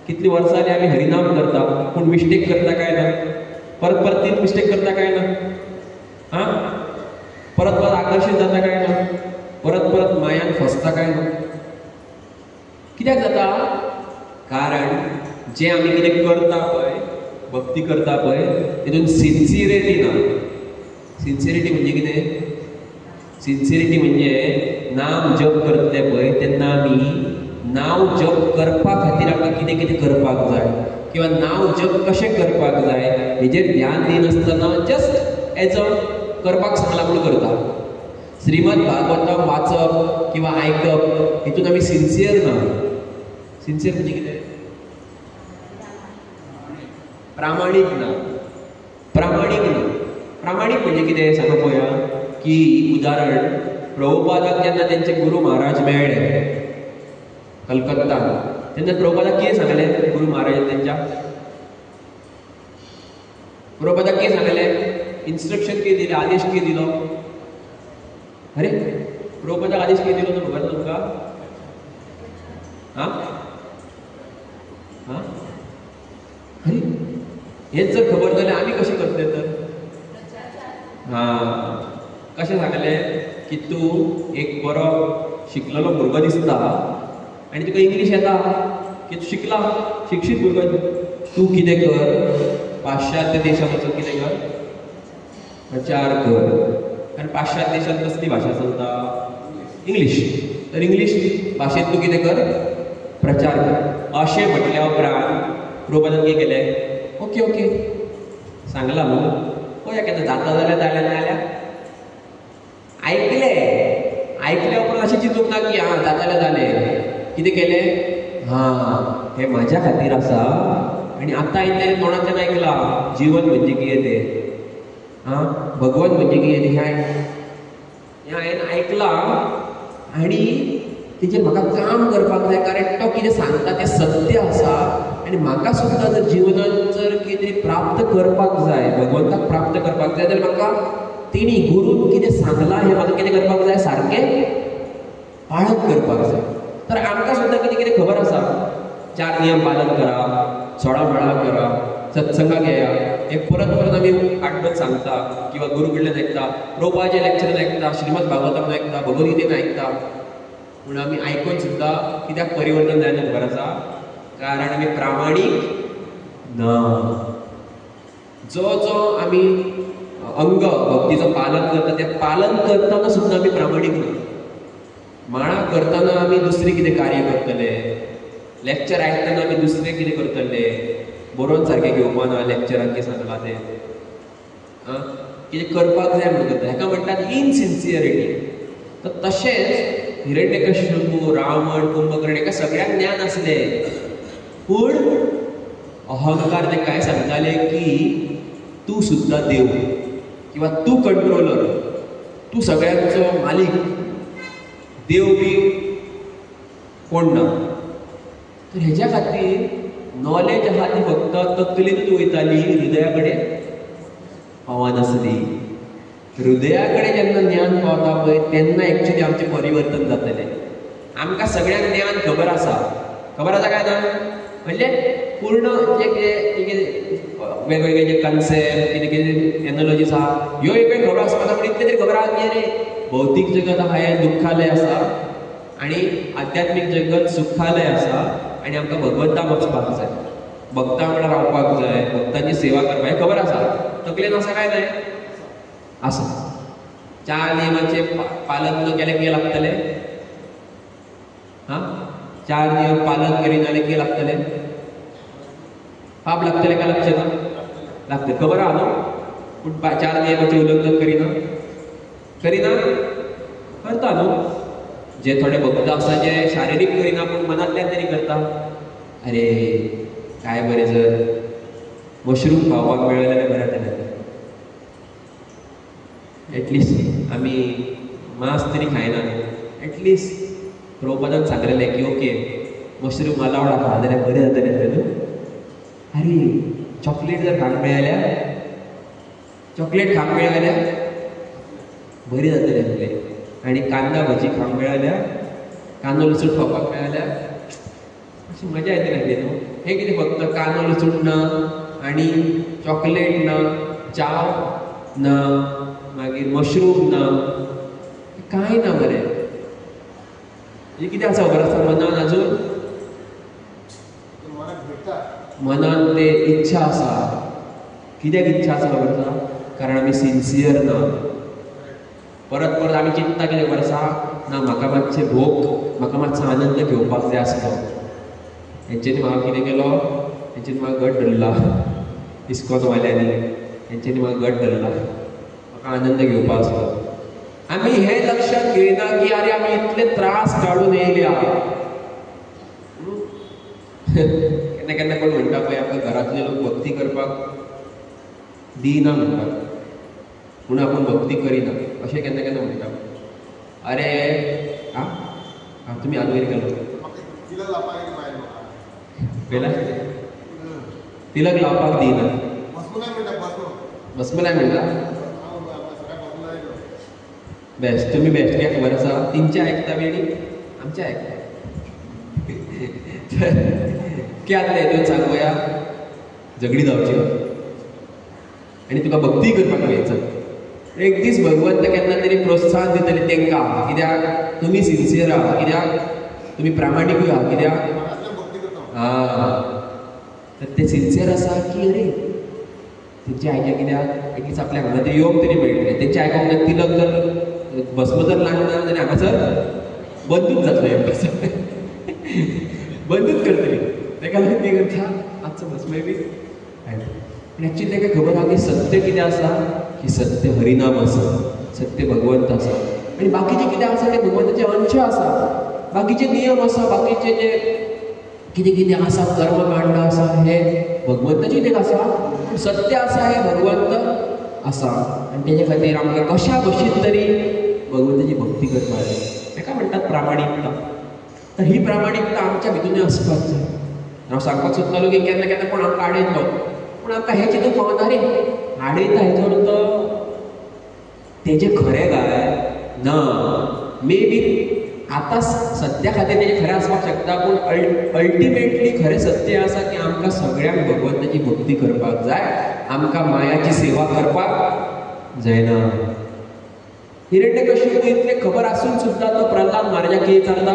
कितलीं वर्सां जालीं आमी हरिनाम करता, पूण मिस्टेक करता काय ना, परत परत तीच मिस्टेक करता काय ना, हां परत परत आकर्शीत जाता काय ना, परत परत मायान फसता काय ना. कित्याक जाता? कारण जें आमी कितें करता पळय, भक्ती करता पळय, तितून सिन्सियरिटी ना. सिन्सियरिटी म्हणजे कितें? सिन्सियरिटी म्हणजे नाम जप करतले पळय तेन्ना आमी नांव जप करपा खातीर आमकां कितें कितें करपाक जाय किंवा नांव जप कशें करपाक जाय हेजेर ध्यान दिनासतना जस्ट एज अ करपाक सांगलां म्हूण करता. श्रीमद भागवतम वाचप किंवा आयकप हितून आमी सिन्सियर ना. सिन्सियर म्हणजे कितें? प्रामाणीक ना. प्रामाणीक म्हणजे कितें सांगू पळोवया. की उदाहरण प्रभुपादाक जेन्ना तेंचे गुरू महाराज मेळ्ळे कलकत्ता, तेन्ना प्रभुपादाक कितें सांगलें? गुरू महाराजान तेंच्या प्रभुपादाक कितें सांगलें? इन्स्ट्रक्शन कितें दिलें? आदेश कितें दिलो? अरे प्रभुपादाक आदेश कितें दिलो तो खबर तुमकां? हां हां अरे हेच जर खबर जाल्यार आमी कशें करतले तर? हां कशें सांगलें की तूं एक बरो शिकलेलो भुरगो दिसता आनी तुका इंग्लीश येता की तूं शिकला, शिक्षीत भुरगो, तूं कितें कर? पाश्चात्य देशांत वचून कितें कर? प्रचार कर. आनी पाश्चात्य देशांत कसली भाशा चलता? इंग्लीश. तर इंग्लीश भाशेंत तूं कितें कर? प्रचार कर. अशें म्हटल्या उपरांत प्रभुपादान कितें केलें? ओके सांगलां न्हू, पळया केन्ना जाता जाल्यार नाल्यार ऐकले उपरांत अशें चिंतूंक ना की हां जाता जाल्यार जालें. कितें केलें? हां हें म्हाज्या खातीर आसा आनी आतां हांवें तें तोंडांतल्यान आयकलां जीवन म्हणजे कितें तें, हां भगवत म्हणजे कितें तें हें हांवें आयकलां आनी तेजेर म्हाका काम करपाक जाय. कारण तो कितें सांगता तें सत्य आसा आनी म्हाका सुद्दां जर जिवनांत जर कितें तरी प्राप्त करपाक जाय, भगवंताक प्राप्त करपाक जाय जाल्यार म्हाका तेणी गुरून कितें सांगलां हें म्हाका कितें करपाक जाय? सारकें पाळत करपाक जाय. तर आमकां सुद्दां कितें कितें खबर आसा. 4 नियम पालन करा, 16 मेळा करा, सत्संगाक येया, हे परत परत आमी आठवत सांगता किंवा गुरू कडल्यान आयकता, प्रभुपादाच्या लेक्चरान आयकता, श्रीमद भागवतान आयकता, भगवद्गीतेन आयकता. पूण आमी आयकून सुद्दां कित्याक परिवर्तन जायना खबर आसा? कारण आमी प्रामाणीक ना. जो आमी अंग भक्तीचं पालन करता तें पालन करतना सुद्दां आमी प्रामाणीक ना. माळा करतना आमी दुसरें कितें कार्य करतले, लेक्चर आयकतना आमी दुसरें कितें करतले, बरोवन सारकें घेवपा ना लेक्चरान कितें सांगलां तें, कितें करपाक जाय म्हणून करता. हेका म्हणटात इनसिन्सियरिटी. तर तशेंच हिरण्यकश्यपू, रावण, कुंभकर्ण हेका सगळ्यांक ज्ञान आसलें, पूण अहंकार तेका काय सांगताले की तूं सुद्दां देव किंवा तूं कंट्रोलर, तूं सगळ्यांचो मालीक, देव बी कोण ना. तर हेज्या खातीर नॉलेज आहा ती फक्त तकलेंतूच वयताली, हृदया कडेन पावनासली. हृदया कडेन जेन्ना ज्ञान पावता पळय तेन्ना एक्चुअली आमचें परिवर्तन जातलें. आमकां सगळ्यांक ज्ञान खबर आसा काय ना? म्हणजे पूर्ण जे कितें वेगवेगळे जे कन्सेप्ट कितें कितें एनॉलॉजीज आहा ह्यो एक खबर आसपाना, पूण इतलें तरी खबर आहा की अरे भौतीक जगत आहा हें दुख्खालय आसा आनी आध्यात्मीक जगत सुखालय आसा आनी आमकां भगवंताक वचपाक जाय, भक्तां वांगडा रावपाक जाय, भक्तांची सेवा करपाक हें खबर आसा. तकलेन आसा काय नाय? आसा. 4 नियमांचें पालन न केलें कितें लागतलें? हां 4 नियम पालन करीना जाल्यार कितें लागतलें? पाप लागतलें काय लागचें ना? लागतलें. खबर आहा न्हू? पूण 4 नियमाचें उल्लंघन करीना करता न्हू. जे थोडे भक्त आसा जे शारिरीक करिना पूण मनांतल्यान तरी करता. अरे काय बरें जर मशरूम खावपाक मेळ्ळें जाल्यार बरें जातलें. एटलिस्ट आमी मांस तरी खायना. एटलिस्ट प्रभुपादान सांगलेलें की ओके मशरूम अलावड खा जाल्यार बरें जातलें न्हू. अरे चॉकलेट जर खावंक मेळ्ळ्यार बरी जातली आपली. आनी कांदा भजी खावंक मेळ्ळ्यार कांदो लसूण खावपाक मेळ्ळ्यार अशी मजा येतली आसली न्हू. हें कितें फक्त कांदो लसूण ना आनी चॉकलेट ना, चाव ना, मागीर मशरूम ना, कांय ना मरे. म्हणजे कितें आसा खबर आसा मनान अजून? मनान ते इच्छा आसा. कित्याक इच्छा आसा खबर आसा? कारण आमी सिन्सियर ना. परत परत आमी चिंतता कितें खबर आसा? ना म्हाका मातशें म्हाका मातसो आनंद घेवपाक जाय आसलो. हेंच्यांनी म्हाका कितें केलो? हेंच्यांनी म्हाका घट धरला इस्कॉन वाल्यांनी. हेंच्यांनी म्हाका घट धरला. म्हाका आनंद घेवपाक आसलो. आमी हें लक्षात घेयना की अरे आमी इतले त्रास काडून येयल्या. केन्ना केन्ना कोण म्हणटा पळय आमकां घरांतले लोक भक्ती करपाक दिना म्हणटात पूण आपूण भक्ती करिना अशें केन्ना केन्ना म्हणटा. अरे आं तुमी आदवयर केलो पयला तिलक लावपाक दिना. भस्म लाय म्हणटा. बेस्ट. तुम्ही बेस्ट कित्याक खबर आसा? तेंचे आयकता वेळी आमचे आयकता. कितें जातलें हितून सांग पळोवया? झगडी जावची आनी तुका भक्ती करपाक मेळचो. एक दीस भगवंत केन्ना तरी प्रोत्साहन दितले तेंकां. कित्याक तुमी सिन्सियर आहा, कित्याक तुमी प्रामाणीकूय आहा, कित्याक तर ते सिन्सियर आसा की अरे तेंचे आयकया कित्याक एटलीस्ट आपल्याक हांगा तरी योग तरी मेळटलें. तेंचे आयकोंक ना तिलक जर भस्म जर लागना जाल्यार हांगासर बंदूच जातलो एक बंदूच करतली. ताका लागून कितें करता आजचो भस्मय बी. पूण एक्चुअली ताका खबर आहा की सत्य कितें आसा? की सत्य हरिनाम आसा, सत्य भगवंत आसा. आनी बाकीचे कितें आसा ते भगवंताचे अंश आसा. बाकीचे नियम आसा, बाकीचे जे कितें कितें आसा कर्मकांड आसा हे भगवंताचे कितें आसा. सत्य आसा हे भगवंत आसा. आनी तेजे खातीर आमकां कशा भशेन तरी भगवंताची भक्ती करपाक जाय. ताका म्हणटात प्रामाणिकता. तर ही प्रामाणिकता आमच्या भितरूय आसपाक जाय. हांव सांगपाक सोदतालो की केन्ना केन्ना कोण आमकां आडयतलो पूण आमकां हें चिंतून पावना रे आडयता हेचो अर्थ तेजें खरें काय ना. मे बी आतां सद्या खातीर तेजें खरें आसपाक शकता पूण अल्टिमेटली खरें सत्य आसा की आमकां सगळ्यांक भगवंताची भक्ती करपाक जाय. आमकां मायाची सेवा करपाक जायना. हिरण्यकश्यपू इतलें खबर आसून सुद्दां तो प्रल्हाद महाराजाक कितें विचारता?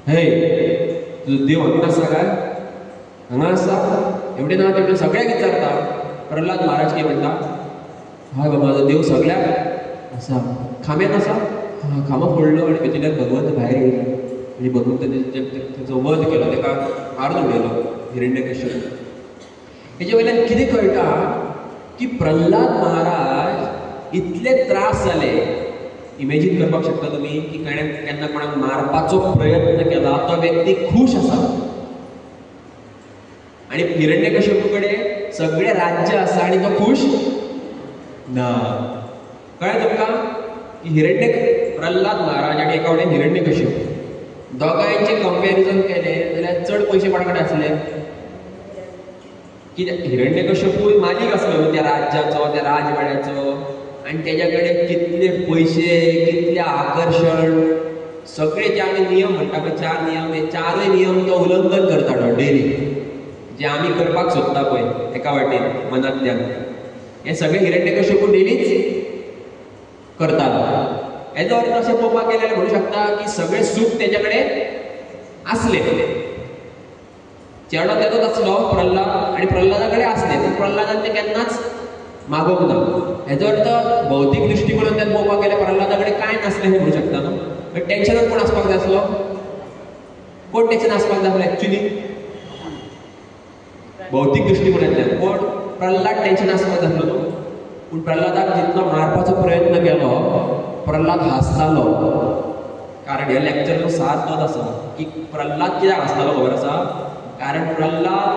हे तुजो देव हांगा आसा काय? हांगा आसा? एवढे ना तेवढे सगळ्याक विचारता. प्रल्हाद महाराज कितें म्हणटा? हय बाबा म्हाजो देव सगळ्याक आसा. खांब्यान आसा? खांबो फोडलो आनी भितरल्यान भगवंत भायर येयलो आनी भगवंतान तेचो वध केलो, ताका मारून उडयलो हिरण्यकश्यपू. हेजे वयल्यान कितें कळटा की प्रल्हाद महाराज इतले त्रास जाले. इमेजीन करपाक शकता तुमी की केन्ना कोणाक मारपाचो प्रयत्न केला तो व्यक्ती खूश आसा आनी हिरण्यकश्यपू कडेन सगळें राज्य आसा आनी तो खूश ना. कळ्ळें तुमकां की प्रल्हाद महाराज आनी एका वटेन हिरण्यकश्यपू दोगांयचें कंपेरिजन केलें जाल्यार चड पयशे कोणा कडेन आसले? कित्याक हिरण्यकश्यपूय मालीक आसलो त्या राज्याचो, त्या राजवाड्याचो आनी तेज्या कडेन कितले पयशे, कितलें आकर्शण, सगळे जे आमी नियम म्हणटा पळय 4 नियम, हे 4य नियम तो उल्लंघन करतालो डेली. जे आमी करपाक सोदता पळय एका वाटेन मनांतल्यान हे सगळे हिरण्यकश्यपू डेलीच करतालो. हेजो अर्थ अशें पळोवपाक गेले जाल्यार म्हणू शकता की सगळें सूख तेज्या कडेन आसलें. चेडो तेजोच आसलो प्रल्हाद आनी प्रल्हादा कडेन आसलें पूण प्रल्हादान तें केन्नाच मागोवंक ना. हेजो अर्थ भौतीक दृश्टीकोनांतल्यान पळोवपाक गेल्यार प्रल्हादा कडेन कांय नासलें हें म्हणू शकता न्हू. टेन्शनान कोण आसपाक जाय आसलो? कोण टेन्शन आसपाक जाय एक्च्युली भौतीक दृश्टिकोनांतल्यान कोण प्रल्हाद टेन्शन आसपाक जातलो न्हू पूण प्रल्हादाक जितलो मारपाचो प्रयत्न केलो प्रल्हाद हांसतालो कारण हे लेक्चराचो सार तोच आसा की प्रल्हाद कित्याक हांसतालो खबर आसा कारण प्रल्हाद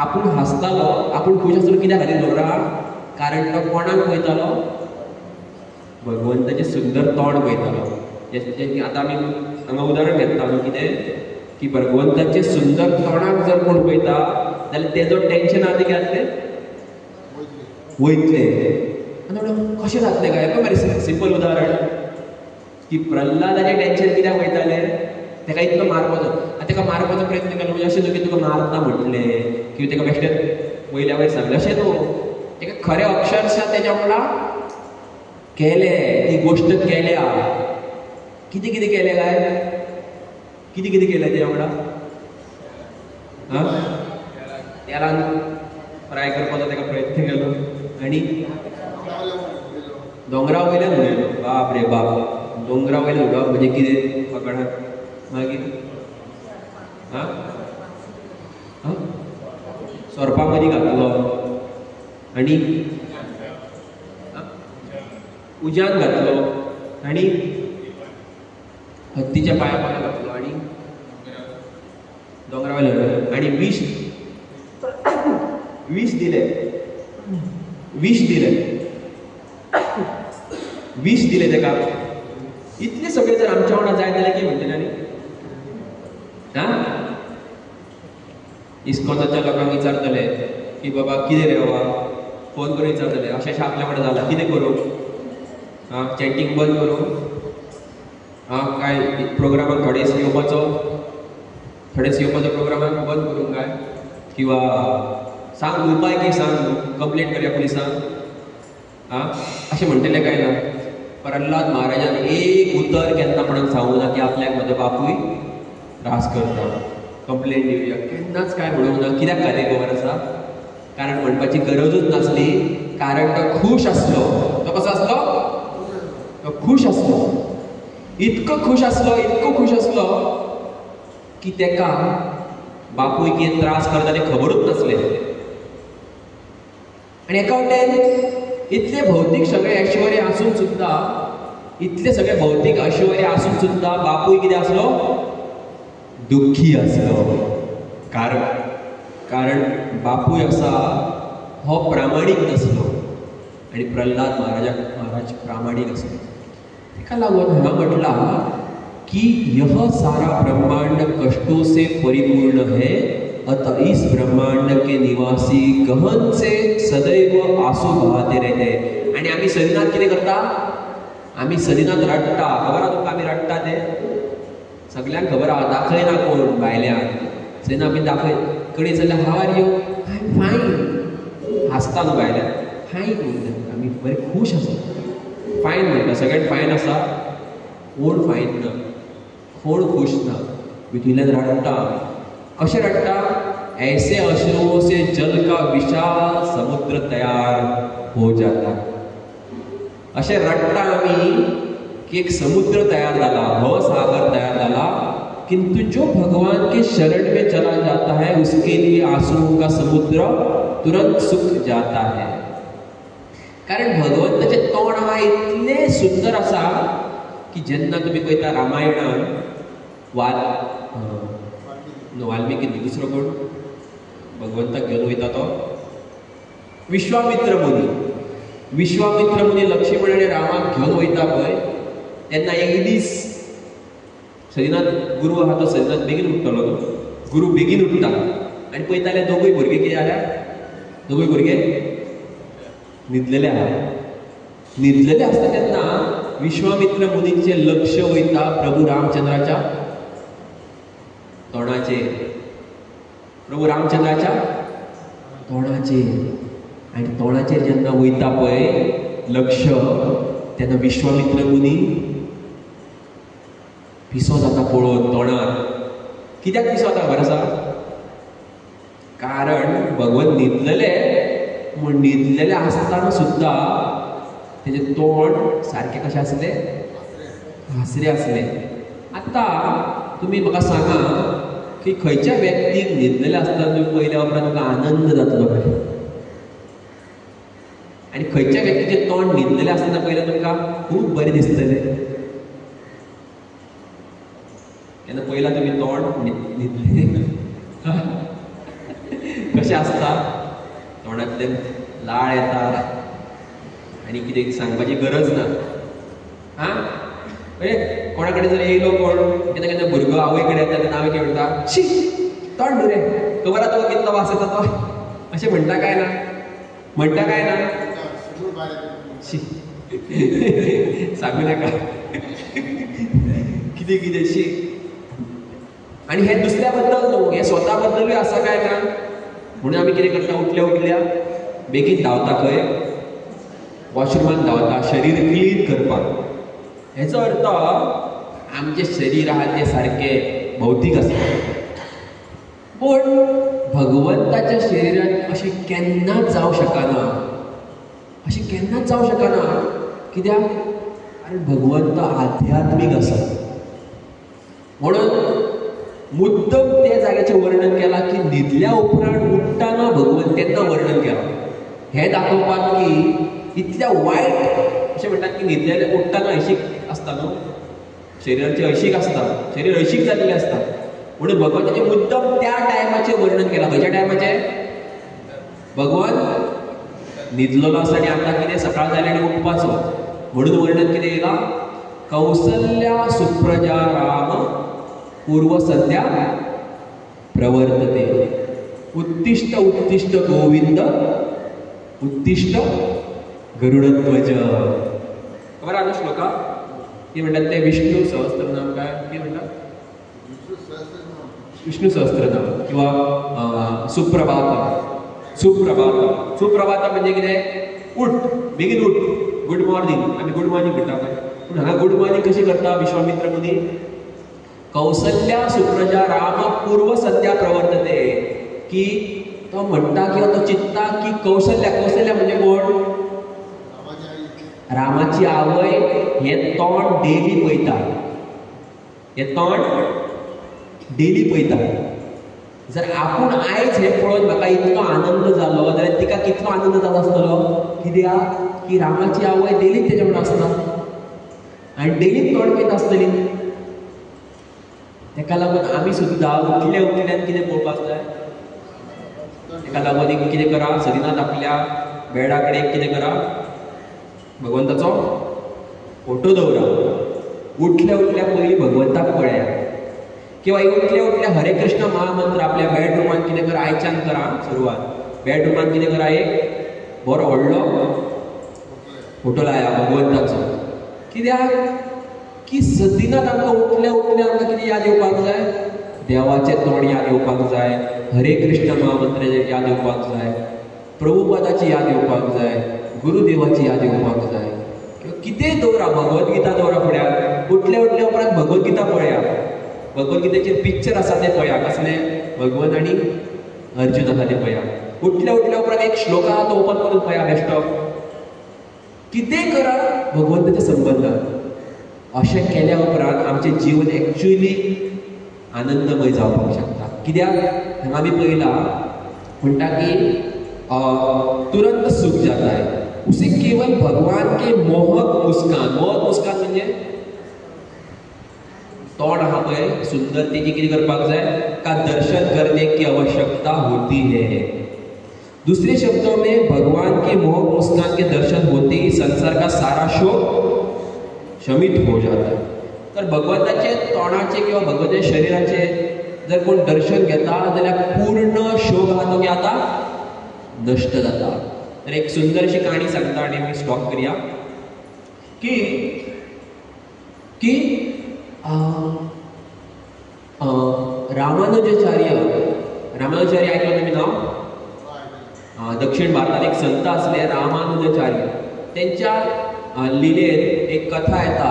आपूण हांसतालो आपूण खूश आसलो कित्या खातीर दवरा कारण तो कोणाक पळयतालो भगवंताचें सुंदर तोंड पळयतालो आतां आमी हांगा उदाहरण घेता न्हू कितें की भगवंताचें सुंदर तोंडाक जर कोण पळयता जाल्यार तेजो टेन्शन आहा तें जातलें वयतलें कशें जातलें काय पळय मरे सिंपल उदाहरण की प्रल्हादाचें टेन्शन कित्याक वयतालें तेका इतलो मारपाचो आतां तेका मारपाचो प्रयत्न केलो म्हणजे अशें न्हू की तुका मारता म्हटलें किंवा तेका बेश्टें वयल्या वयर सांगलें अशें न्हू तेका खरें अक्षरशा तेज्या वांगडा केलें ती गोश्ट केल्या कितें कितें केलें काय कितें कितें केलें तेज्या वांगडा तेलान फ्राय करपाचो तेका प्रयत्न केलो आनी दोंगरा वयल्यान उडयलो बाप रे बाप दोंगरा वयल्यान उडोवप म्हणजे कितें पकडा मागीर सोरपा मदीं घातलो आनी उज्यान घातलो आनी हत्तीच्या पांया पांया घातलो आनी दोंगरा वयल्यान आनी विष दिलें तेका इतलें सगळें जर आमच्या वांगडा जाय जाल्यार कितें म्हणटलें न्ही इस्कॉनाच्या लोकांक विचारतले की बाबा कितें रे बाबा फोन करून विचारतले अशें अशें आपल्या वांगडा जालां कितें करूं चॅटिंग बंद करूं काय प्रोग्रामाक थोडे दीस येवपाचो प्रोग्रामाक बंद करूंक काय किंवा सांग उपाय की सांग कंप्लेंट करया पुलिसांक अशें म्हणटलें काय ना प्रल्हाद महाराजान एक उतर केन्ना कोणाक सांगूं ना की आपल्याक म्हजो बापूय त्रास करता कंप्लेंट दिवया केन्नाच काय म्हणूंक ना कित्याक खातीर खबर आसा कारण म्हणपाची गरजूच नासली कारण तो खूश आसलो तो कसो आसलो तो खूश आसलो इतको खूश आसलो की तेका बापूय कितें त्रास करता तें खबरूच नासलें आनी एका वटेन इतले भौतीक सगळे ऐश्वर्य आसून सुद्दां इतले सगळे भौतीक ऐश्वर्य आसून सुद्दां बापूय कितें आसलो दुख्खी आसलो कारण बापूय आसा हो प्रामाणीक नासलो आनी प्रल्हाद महाराज प्रामाणीक आसलो ताका लागून हांगा म्हटलां कि यह सारा ब्रह्मांड कष्टों से परिपूर्ण है अतः इस ब्रह्मांड के निवासी गहन से सदैव आंसू बहाते रहते हैं आणि आम्ही सदिनात कितें करता आम्ही सदिनात रडटा खबर आहा तुका आमी रडटा ते सगळ्यांक खबर आहा दाखयना कोण भायल्यान सदिना आमी दाखय कडेन जाल्यार how are you I am fine हांसता न्हू भायल्यान फायन म्हणटा आमी बरे खूश आसा फायन म्हणटा सगळ्यांत फायन आसा कोण फायन ना कोण खुश ना भितरल्यान रडटा कशें रडटा ऐसे अश्रुओं से जल का विशाल समुद्र तैयार हो जाता अशें रडटा आमी की एक समुद्र तैयार जाला भवसागर तैयार जाला किंतु जो भगवान के शरण में चला जाता है उसके लिए आंसुओं का समुद्र तुरंत सूख जाता है कारण भगवंताचें तोंड हा इतलें सुंदर आसा की जेन्ना तुमी पळयता रामायणान वाल्मिकी दुसरो कोण भगवंताक घेवन वयता तो विश्वामित्र मुनी लक्ष्मण आनी रामाक घेवन वयता पळय तेन्ना एक दीस सदिनाथ गुरू आहा तो सदिनाथ बेगीन उठ्ठलो न्हू गुरू बेगीन उठ्ठा आनी पळयताले दोगूय भुरगे कितें जाल्यार दोगूय भुरगे न्हिदलेले आसता तेन्ना विश्वामित्र मुनींचें लक्ष वयता प्रभू रामचंद्राच्या तोंडाचेर आनी तोंडाचेर जेन्ना वयता पळय लक्ष तेन्ना विश्वामित्र मुनी पिसो जाता पळोवन तोंडार कित्याक पिसो जाता खबर आसा कारण भगवंत न्हिदलेले आसतना सुद्दां तेजें तोंड सारकें कशें आसलें हासरें आसलें आतां तुम्ही म्हाका सांगा की खंयच्या व्यक्तीक न्हिदलेले आसतना तुम्ही पयल्या उपरांत तुमकां आनंद जातलो काय, आनी खंयच्या व्यक्तीचें तोंड न्हिदलेलें आसतना पयलें तुमकां खूब बरें दिसतलें. केन्ना पयला तुमी तोंड न्हिदलें कशें आसता, तोंडांतल्यान लाळ येता आनी कितें सांगपाची गरज ना. कोणा कडेन जर येयलो कोण, केन्ना केन्ना भुरगो आवय कडेन येता तेन्ना आवय कितें म्हणटा, शी तोंड न्हू रे, खबर आसा तुका कितलो वास येता तो, अशें म्हणटा काय ना, म्हणटा काय ना, शी सांगू नाका कितें कितें शी. आनी हें दुसऱ्या बद्दल न्हू, हें स्वता बद्दलूय आसा काय ना. म्हणून आमी कितें करता, उठल्या उठल्या बेगीन धांवता खंय, वॉशरुमान धांवता शरीर क्लीन करपाक. हेचो अर्थ आमचें शरीर आहा तें सारकें भौतीक आसता, पूण भगवंताच्या शरिरान अशें केन्नाच जावं शकना, अशें केन्नाच जावं शकना. कित्याक, कारण भगवंत आध्यात्मीक आसा. म्हणून मुद्दम त्या जाग्याचें वर्णन केलां की न्हिदल्या उपरांत उठ्ठाना भगवंत तेन्ना वर्णन केलां, हें दाखोवपाक की इतल्या वायट अशें म्हणटात की न्हिदलेले उठ्ठाना हळशीक आसता न्हू, शरिराची हळशीक आसता, शरीर हळशीक जाल्लेलें आसता. म्हणून भगवंताचें मुद्दम त्या टायमाचें वर्णन केलां. खंयच्या टायमाचें, भगवान न्हिदलेलो आसा आनी आतां कितें सकाळ जालें आनी उठपाचो. म्हणून वर्णन कितें येयलां, कौसल्या सुप्रजा राम पूर्व संध्या प्रवर्तते, उत्तिष्ठ उत्तिष्ठ गोविंद उत्तिष्ठ गरुडध्वज. खबर आहा न्हू श्लोका, कितें म्हणटात ते विष्णू सहस्त्रनाम, काय कितें म्हणटात, विष्णू सहस्त्रनाम किंवा सुप्रभात. सुप्रभात, सुप्रभात म्हणजे कितें, उठ बेगीन उठ, गुड मॉर्निंग. आमी गुड मॉर्निंग म्हणटा पळय, पूण हांगा गुड मॉर्निंग कशी करता विश्वामित्र मुनी, कौसल्या सुप्रजा राम पूर्व संध्या प्रवर्तते, की तो म्हणटा किंवा तो चित्ता की कौशल्या, कौशल्या म्हणजे कोण, रामाची आवय. हें तोंड डेली पळयता, हें तोंड डेली पळयता. जर आपूण आयज हें पळोवन म्हाका इतलो आनंद जालो जाल्यार तिका कितलो आनंद जालो आसतलो. कित्याक की रामाची आवय डेलीच तेजे वांगडा आसता आनी डेलीच तोंड पळयता आसतली. तेका लागून आमी सुद्दां उठल्या उठल्यान कितें पळोवपाक जाय, तेका लागून एक कितें करा, सदिनाथ आपल्या बेडा कडेन एक कितें करा, भगवंताचो फोटो दवरा. उठल्या उठल्या पयलीं भगवंताक पळया, किंवा उठल्या उठल्या हरे कृष्ण महामंत्र आपल्या बेडरुमान कितें करा, आयच्यान करा सुरवात. बेडरुमान कितें करा, एक बरो व्हडलो फोटो लाया भगवंताचो. कित्याक की सदिनाथ आमकां उठल्या उठल्या आमकां कितें याद येवपाक जाय, देवाचें तोंड याद येवपाक जाय, हरे कृष्ण महामंत्राचें याद येवपाक जाय, प्रभुपादाची याद येवपाक जाय, गुरुदेवाची याद येवपाक जाय. कितेंय दवरा, भगवद्गीता दवरा फुड्यान. उठल्या उठल्या उपरांत भगवद्गीता पळया. भगवद्गीतेचेर पिक्चर आसा तें पळया, कसलें, भगवन आनी अर्जुन आसा तें पळया. उठल्या उठल्या उपरांत एक श्लोक आहा तो ओपन करून पळया, बेश्टो. कितेंय करा भगवंताच्या संबंदान. अशें केल्या उपरांत आमचें जीवन एक्चुअली आनंदमय जावपाक शकता. कित्याक हांगा आमी पळयलां म्हणटा की तुरंत सुख जाता है, उसे केवल भगवान के मोहक मुस्कान. मोहक मुस्कान म्हणजे तोंड आहा पळय सुंदर, तेजी कितें करपाक जाय, का दर्शन करने की आवश्यकता होती है. दूसरे शब्दों में भगवान के मोहक मुस्कान के दर्शन होते ही संसार का सारा शोक शमित हो जाता है. तर भगवंताचे तोंडाचे किंवा भगवंताच्या शरिराचे जर कोण दर्शन घेता जाल्यार पूर्ण शोक आहा तो आता नष्ट जाता. तर एक सुंदर अशी काणी सांगता आनी आमी स्टॉप करूया की की रामानुजाचार्य ऐकलं तुमी नाव? दक्षिण भारतात एक संत असले रामानुजाचार्य. त्यांच्या लिलेत एक कथा येता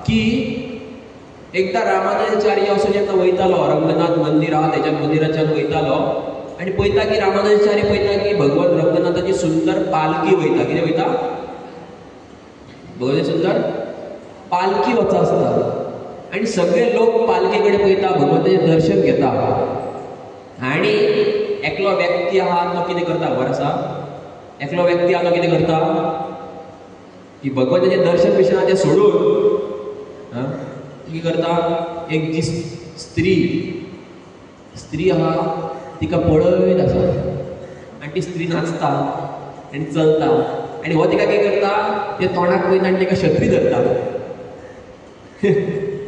की एकदा रामानुजाचार्य असो जेन्ना वयतालो रंगनाथ मंदिर आहा तेच्या मंदिराच्यान वयतालो आनी पळयता की रामानुजाचार्य पळयता की भगवान रंगनाथाची सुंदर पालखी वयता. कितें वयता? भगवानाची सुंदर पालखी वचा आसता आणि सगळे लोक पालखेकडे पळयता, भगवंताचें दर्शन घेता. आणि एकलो व्यक्ती आहा तो कितें करता खबर आसा? एकलो व्यक्ती आहा तो कितें करता की भगवंताचें दर्शन बिर्शन आहा तें सोडून कितें करता, एक दीस स्त्री आहा तिका पळयत आसा आनी ती स्त्री नाचता आनी चलता आनी हो तिका कितें करता, ते तोंडाक पळयता आनी तिका छत्री धरता.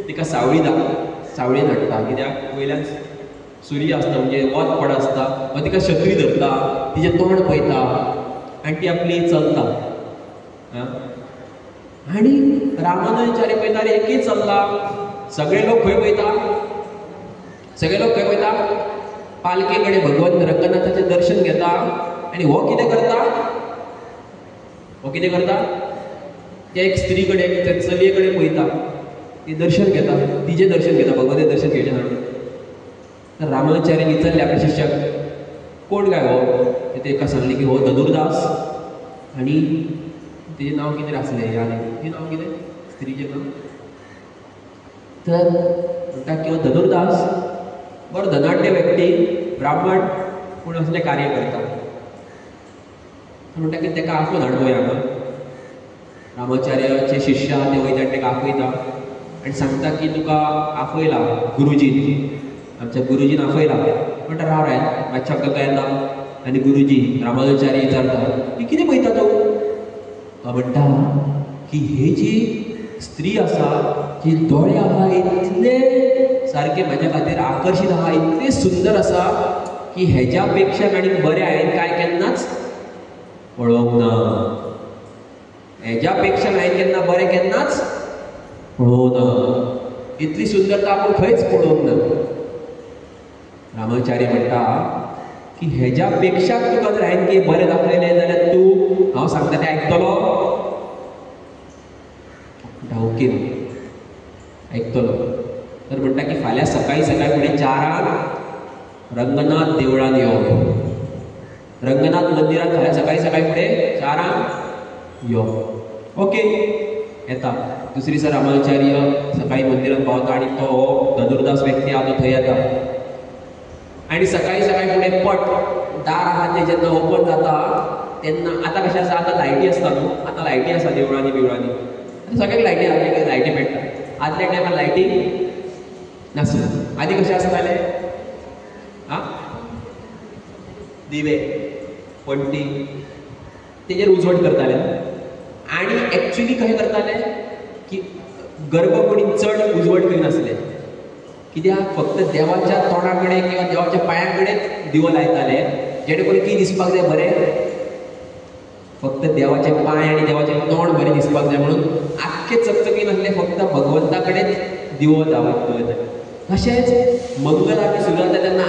तिका सावळी धाडटा, कित्याक वयल्यान सूर्य आसता म्हणजे वत पड आसता, हो तिका छत्री धरता, तिचें तोंड पळयता आनी ती आपली चलता. आनी रामानुजाचार्य पळयता रे एकूय चल्ला, सगळे लोक खंय पळयता, पालखे कडेन भगवंत रंगनाथाचें दर्शन घेता. आनी हो कितें करता, ते एक स्त्री कडेन, त्या चलये कडेन पळयता, ती दर्शन घेता, तिचें दर्शन घेता, भगवंताचें दर्शन घेवचें ना. तर रामानुजाचार्य विचारले आपल्या शिश्याक, कोण काय हो? तेका सांगले की हो धनुर्दास. आनी तेजें नांव कितें आसलें, तें नांव कितें स्त्रीचें नांव? तर म्हणटा की हो धनुर्दास बरो धनाढ्य व्यक्ती, ब्राह्मण, पूण असलें कार्य करता. म्हणटा की तेका आफोवन हाडुया हांगा. रामाचार्याचे शिश्य आहा ते वयता आनी तेका आपयता आनी सांगता की तुका आपयला गुरुजीन, आमच्या गुरुजीन आपयला. म्हणटा राव रे मातशें आमकां कळना. आनी गुरुजी रामानुजाचार्य विचारता की कितें पळयता तो म्हणटा की हे जी स्त्री आसा, जी दोळे आहा इतले सारके म्हाज्या खातीर आकर्शीत आहा, इतले सुंदर आसा की हेज्या पेक्षा आनीक बरें हांवें काय केन्नाच पळोवंक ना. हेज्या पेक्षा हांवें केन्ना बरें केन्नाच पळोवंक ना. इतली सुंदरता आपूण खंयच पळोवंक ना. रामाचार्य म्हणटा की हेज्या पेक्षा तुका जर हांवें कितें बरें दाखयलें जाल्यार तूं, हांव सांगता तें आयकतलो? ओके आयकतलो. तर म्हणटा की फाल्यां सकाळी फुडें 4 रंगनाथ देवळान यो. रंगनाथ मंदिरात फाल्यां सकाळी फुडें 4 यो. ओके येता. दुसरे दिसा रामानुजाचार्य सकाळी मंदिरात पावता आनी तो धनुर्दास व्यक्ती आहा तो थंय येता. आनी सकाळी फुडें पट दार आहा तें जेन्ना ओपन जाता तेन्ना, आतां कशें आसा, आतां लायटी आसता न्हू, आतां लायटी आसा देवळांनी बिवळांनी, सगळ्याक लायटी आहा, लायटी पेट्टा. आदल्या टायमार लायटी नासल्यो. आदी कशें आसतालें, दिवे, पणटी, तेजेर उजवट करताले. आनी एक्चुली कशें करताले की गर्भकुडीन चड उजवट करिनासले, कित्याक फक्त देवाच्या तोंडा कडेन किंवा देवाच्या पांया कडेन दिवो लायताले, जेणे करून कितें दिसपाक जाय बरें, फक्त देवाचे पांय आनी देवाचें तोंड बरें दिसपाक जाय म्हणून आख्खे चकचकीत नासले, फक्त भगवंता कडेन दिवो दवरताले. तशेंच मंगल आरती सुरू जाता तेन्ना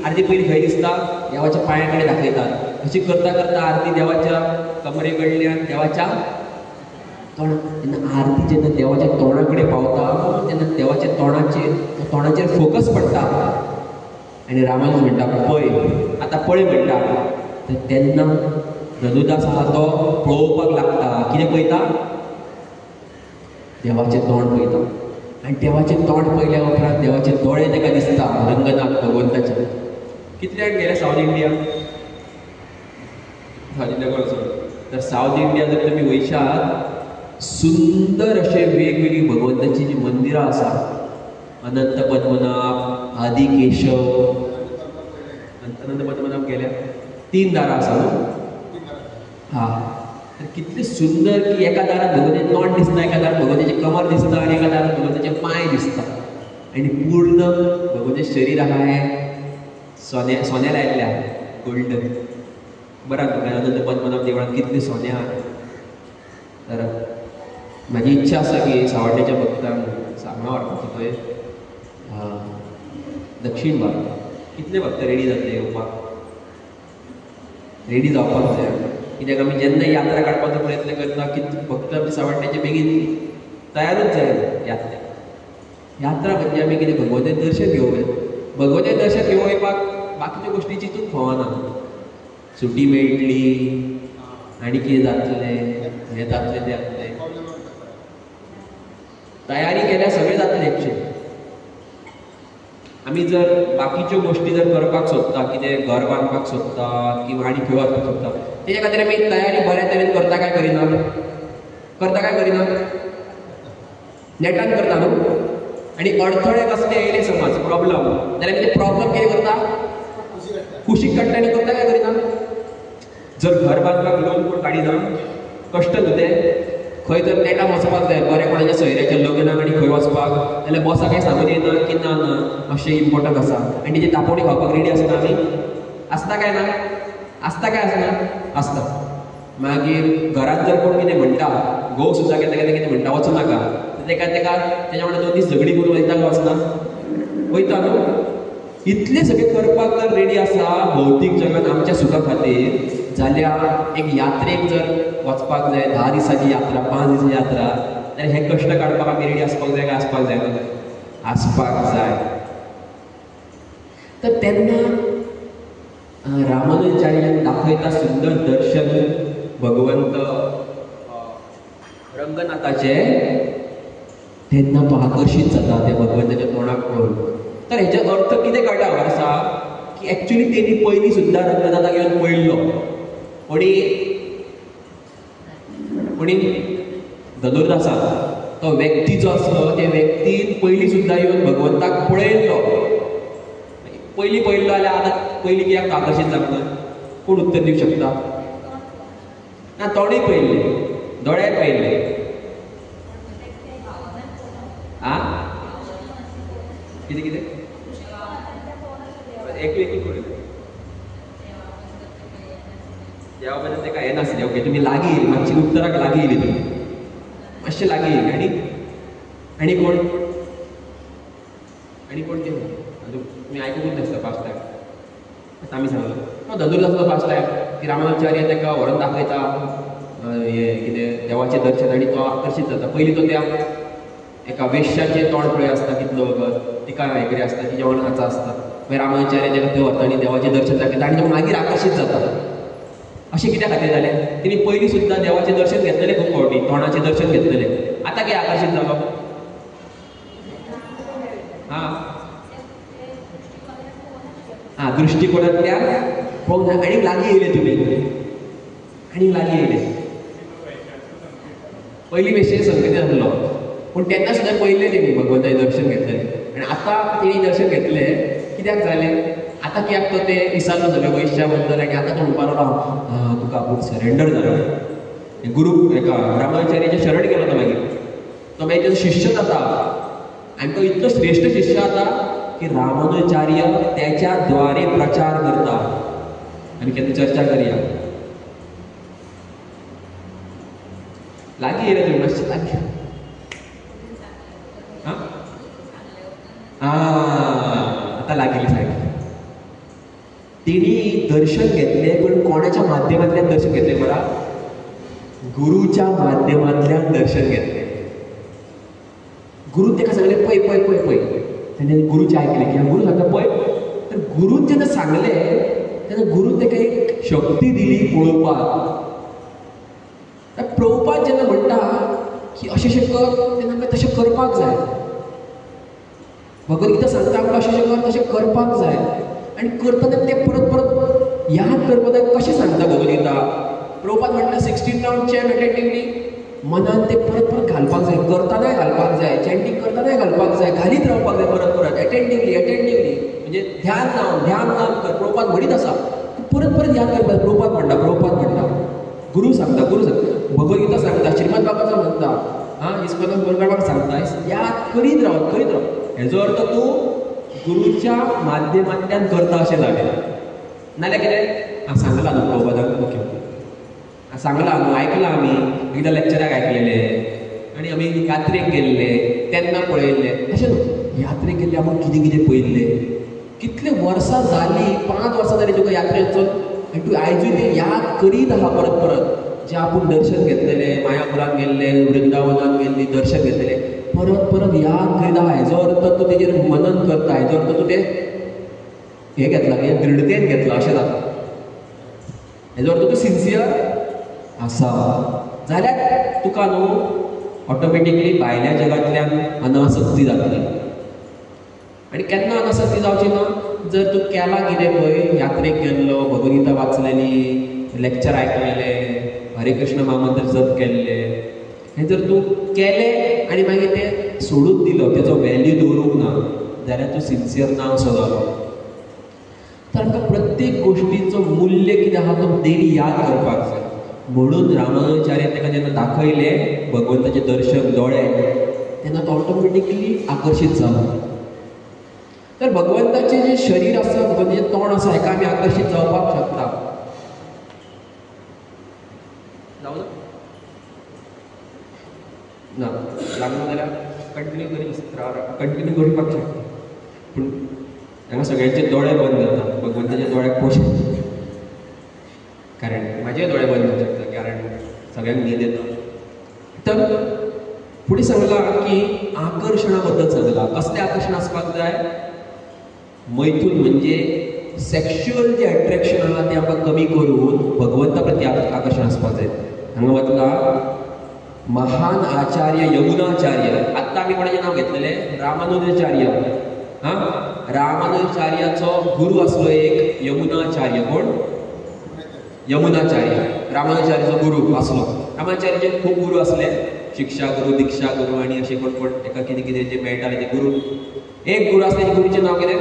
आरती पयलीं खंय दिसता, देवाच्या पांया कडेन दाखयतात. अशी करता करता आरती देवाच्या कमरे कडल्यान देवाच्या तेन्ना आरती जेन्ना देवाच्या तोंडा कडेन पावता तेन्ना देवाच्या तोंडाचेर फोकस पडटा. आनी रामानुज म्हणटा पळय, आतां पळय म्हणटा. तर तेन्ना धनुर्दास आहा तो पळोवपाक लागता. कितें पळयता? देवाचें तोंड पळयता. आनी देवाचें तोंड पळयल्या उपरांत देवाचे दोळे ताका दिसता रंगनाथ भगवंताचे. कितल्याक गेले सावथ इंडिया? तर सावथ इंडिया जर तुमी वयशात, सुंदर अशे वेगवेगळी भगवंताची जी मंदिरां आसा, अनंत पद्मनाभ, आदि केशव, अनंत पद्मनाभ गेल्या 3 दारां आसा न्हू. तर कितले सुंदर की एका दारात भगवंताचें तोंड दिसता, एका दारात भगवंताचें कमर दिसता आनी एका दारात भगवंताचे पांय दिसता. आनी पूर्ण भगवंताचें शरीर आहा हें सोने लायिल्लें आहा, गोल्डन. बरा अनंत पद्मनाभ देवळांत कितलें सोने आहा. तर म्हाजी इच्छा आसा की सावड्डेच्या भक्तांक सांगणा व्हरपाची थंय दक्षिण भारत कितले भक्त रेडी जातले येवपाक, रेडी जावपाक जाय. कित्याक आमी जेन्ना यात्रा काडपाचो प्रयत्न करता की भक्त आमचे सावड्ड्याचे बेगीन तयारूच जाय यात्रेक. यात्रा म्हणजे आमी कितें भगवंताचें दर्शन घेवंक जाय. भगवंताचें दर्शन घेवंक येवपाक बाकीच्यो गोश्टी चिंतूंक फावना. सुटी मेळटली आनी कितें जातलें, हें जातलें तें जातलें. तयारी केल्यार सगळें जातलें एकशें. आमी जर बाकीच्यो गोश्टी जर करपाक सोदता, कितें घर बांदपाक सोदता किंवा आनी खंय वचपाक सोदता, तेजे खातीर आमी तयारी बऱ्या तरेन करता काय करिना? करता काय करिना? नेटान करता न्हू. आनी अडथळे कसले येयले समज प्रॉब्लम, जाल्यार आमी ते प्रॉब्लम कितें करता? कुशीक काडटा आनी करता काय करिना? जर घर बांदपाक लोन कोण काडिना, कश्ट न्हू ते. खंय तर नेटान वचपाक जाय, बरें कोणाच्या सोयऱ्याच्या लग्नाक आनी खंय वचपाक, जाल्यार बॉसा काय सांगून येना की ना ना मातशें इम्पॉर्टंट आसा, आनी तेजी तापोवणी खावपाक रेडी आसना आमी. आसता काय ना? आसता काय आसना? आसता. मागीर घरांत जर कोण कितें म्हणटा, घोव सुद्दां केन्ना केन्ना कितें म्हणटा वचूं नाका, तेका तेज्या वांगडा 2 दीस झगडी करून वयता काय वचना? वयता न्हू. इतलें सगळें करपाक जर रेडी आसा भौतीक जगात आमच्या सुखा खातीर, जाल्यार एक यात्रेक जर वचपाक जाय, 10 दिसांची यात्रा, 5 दिसांची यात्रा, जाल्यार हे कश्ट काडपाक आमी रेडी आसपाक जाय काय आसपाक जाय? आसपाक जाय. तर तेन्ना रामानुजाचार्यान दाखयता सुंदर दर्शन भगवंत रंगनाथाचे, तेन्ना तो आकर्शीत जाता त्या भगवंताच्या तोंडाक पळोवन. तर हेचो अर्थ कितें कळटा आसा की एक्चुअली तेणी पयलीं सुद्दां रंगनाथाक येवन पळयल्लो. कोणी धनुर्दासा तो व्यक्ती जो आसलो, त्या व्यक्तीन पयलीं सुद्दां येवन भगवंताक पळयल्लो. पयलीं पळयल्लो जाल्यार आतां पयलीं कित्याक आकर्शीत जावना? कोण उत्तर दिवंक शकता? ना, तोंडूय पळयल्लें, दोळ्याय पळयल्ले. आ कितें कितें एक पळयलें. देवा बद्दल तेका हें नासलें. ओके, तुमी लागीं येयली, मातशी उत्तराक लागीं येयली, तुमी मातशें लागीं येयली. आनी कोण केलें? तुमी आयकूंकूच नासता फास्ट टायम. आतां आमी सांगलो तो धनुर्दासाचो फास्ट टायम की रामानुजाचार्य तेका व्हरून दाखयता हें कितें देवाचें दर्शन, आनी तो आकर्शीत जाता. पयलीं तो त्या एका वेश्याचें तोंड पळय आसता कितलो वगत, तिका हें कितें आसता, तिच्या वांगडा नाचा आसता. मागीर रामानुजाचार्य तेका थंय व्हरता आनी देवाचें दर्शन दाखयता, आनी तो मागीर आकर्शीत जाता. अशें कित्या खातीर जालें? तेणी पयलीं सुद्दां देवाचें दर्शन घेतलेलें खूब फावटी, तोंडाचें दर्शन घेतलेलें. आतां कितें आकर्शीत जालो? दृश्टिकोनांतल्यान पळोवंक जाय. आनीक लागीं येयले तुमी, आनीक लागीं येयले. पयलीं वेश्येचें संकेत आसलो, पूण तेन्ना सुद्दां पळयल्लें तेणी भगवंताचें दर्शन घेतलेलें. आनी आतां तेणी दर्शन घेतलें कित्याक जालें? आतां कित्याक तो तें विसरलो जालो वैश्या बद्दल, आनी आतां तो म्हणपाक लागलो तुका आपूण सरेंडर जालो. गुरू हेका रामानुजाचार्याच्या शरण गेलो तो मागीर. तो मागीर तेजो शिश्य जाता, आनी तो इतलो श्रेश्ठ शिश्य जाता की रामानुजाचार्य त्याच्या द्वारे प्रचार करता. आमी केन्ना चर्चा करया. लागीं येयले तुमी, मातशें लागीं. आतां लागीं सारकें. तेणी दर्शन घेतलें, पण कोणाच्या माध्यमांतल्यान दर्शन घेतलें बरा? गुरूच्या माध्यमांतल्यान दर्शन घेतलें. गुरू तेका सांगलें पळय पळय पळय पळय. तेणें गुरूचें आयकलें की गुरू सांगता पळय. तर गुरून जेन्ना सांगलें तेन्ना गुरून तेका एक शक्ती दिली पळोवपाक. पळोवपाक जेन्ना म्हणटा की अशें अशें कर, तेन्ना आमी तशें करपाक जाय. भगवद्गीता सांगता आमकां अशें अशें कर, तशें करपाक जाय. आनी करतना तें परत परत याद करपाक कशें सांगता भगवद्गीता? प्रभुपाद म्हणटा 16 राउंड चॅन अटेंटिवली, मनान ते परत परत घालपाक जाय, करतानाय घालपाक जाय, चॅन्टिंग करतानाय घालपाक जाय, घालीत रावपाक जाय परत परत अटेंटिवली. म्हणजे ध्यान लावन कर. प्रभुपाद म्हणीत आसा परत परत याद करपाक. प्रभुपाद म्हणटा गुरू सांगता भगवद्गीता सांगता, श्रीमद बाबाचा म्हणटा, इस्कॉनाक करपाक सांगता, याद करीत राव. हेजो अर्थ तूं गुरूच्या माध्यमांतल्यान करता अशें जालें. नाल्यार कितें सांगलां न्हू प्रभुपादाक, ओके सांगलां न्हू, आयकलां आमी एकदां लेक्चराक आयकलेलें, आनी आमी यात्रेक गेल्ले तेन्ना पळयल्लें. अशें न्हू, यात्रेक गेल्ले आमी कितें कितें पळयल्लें. कितले वर्सां जालीं, 5 वर्सां जालीं तुका यात्रेक वचून, आनी तूं आयजूय तें याद करीत आहा परत परत. जें आपूण दर्शन घेतलेलें, मायापुराक गेल्लें, वृंदावनाक गेल्लीं, दर्शन घेतलेलें परत परत याद करीत आहा. हेजो अर्थ तूं तेजेर मनन करता, हेजो अर्थ तूं तें हें घेतला, हें दृढतेन घेतला अशें जाता. हेजो अर्थ तूं सिन्सियर आसा जाल्यार तुका न्हू ऑटोमॅटिकली भायल्या जगांतल्यान अनासक्ती जातली. आनी केन्ना अनासक्ती जावची ना, जर तूं केला कितें पळय, यात्रेक गेल्लो, भगवद्गीता वाचलेली, लेक्चर आयकलेले, हरे कृष्ण महामंत्र जप केल्ले, हें जर तूं केलें आनी मागीर तें सोडून दिलो, तेजो व्हॅल्यू दवरूंक ना, जाल्यार तूं सिन्सियर ना असो जालो. तर आमकां प्रत्येक गोश्टीचो मूल्य कितें आहा तो डेली याद करपाक जाय. म्हणून रामानुजाचार्य ताका जेन्ना दाखयले भगवंताचें दर्शन दोळे, तेन्ना तो ऑटोमॅटिकली आकर्शीत जालो. तर भगवंताचें जें शरीर आसा, भगवंताचें तोंड आसा, हेका आमी आकर्शीत जावपाक शकता. जावं ना लागना जाल्यार कंटिन्यू कंटिन्यू करपाक शकता. पूण हांगा सगळ्यांचे दोळे बंद जाता, भगवंताच्या दोळ्याक पळोवंक, कारण म्हाजे दोळे बंद जावंक शकता, कारण सगळ्यांक न्हीद येता. तर फुडें सांगलां की आकर्शणा बद्दल सांगलां. कसलें आकर्शण आसपाक जाय? मैथून म्हणजे सेक्शुअल जे अट्रॅक्शन आहा तें आमकां कमी करून भगवंता प्रती आकर्शण आसपाक जाय. हांगा वतला महान आचार्य यमुनाचार्य. आत्तां आमी कोणाचें नांव घेतलेलें? रामानुजाचार्य. रामानुजाचार्याचो गुरू आसलो एक यमुनाचार्य. कोण? यमुनाचार्य. रामानुजाचार्याचो गुरू आसलो. रामानुजाचार्याचे खूब गुरू आसले, शिक्षा गुरू, दीक्षा गुरू आनी अशें कोण कोण ताका कितें कितें जे मेळटाले ते गुरू. एक गुरू आसले, गुरूचें नांव कितें?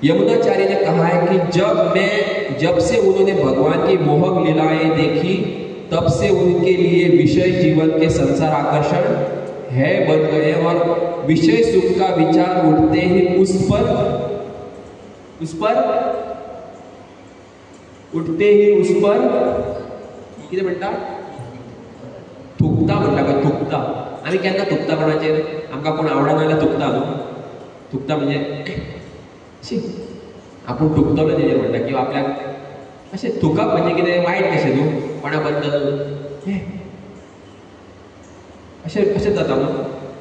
यमुनाचार्य ने कहा है कि जब से उन्होंने भगवान की मोहक लीलाएं देखी, तब से उनके लिए विषय जीवन के संसार आकर्षण है बन गए और विषय सुख का विचार उठते ही उस पर कितें म्हणटा? थुकता म्हणटा काय? थुकता. आमी केन्ना थुकता कोणाचेर? आमकां कोण आवडना जाल्यार थुकता न्हू. थुकता म्हणजे आपूण थुकतलो तेजेर म्हणटा, किंवा आपल्याक अशें थुकप म्हणजे कितें वायट कशें न्हू, कोणा बद्दल अशें जाता न्हू.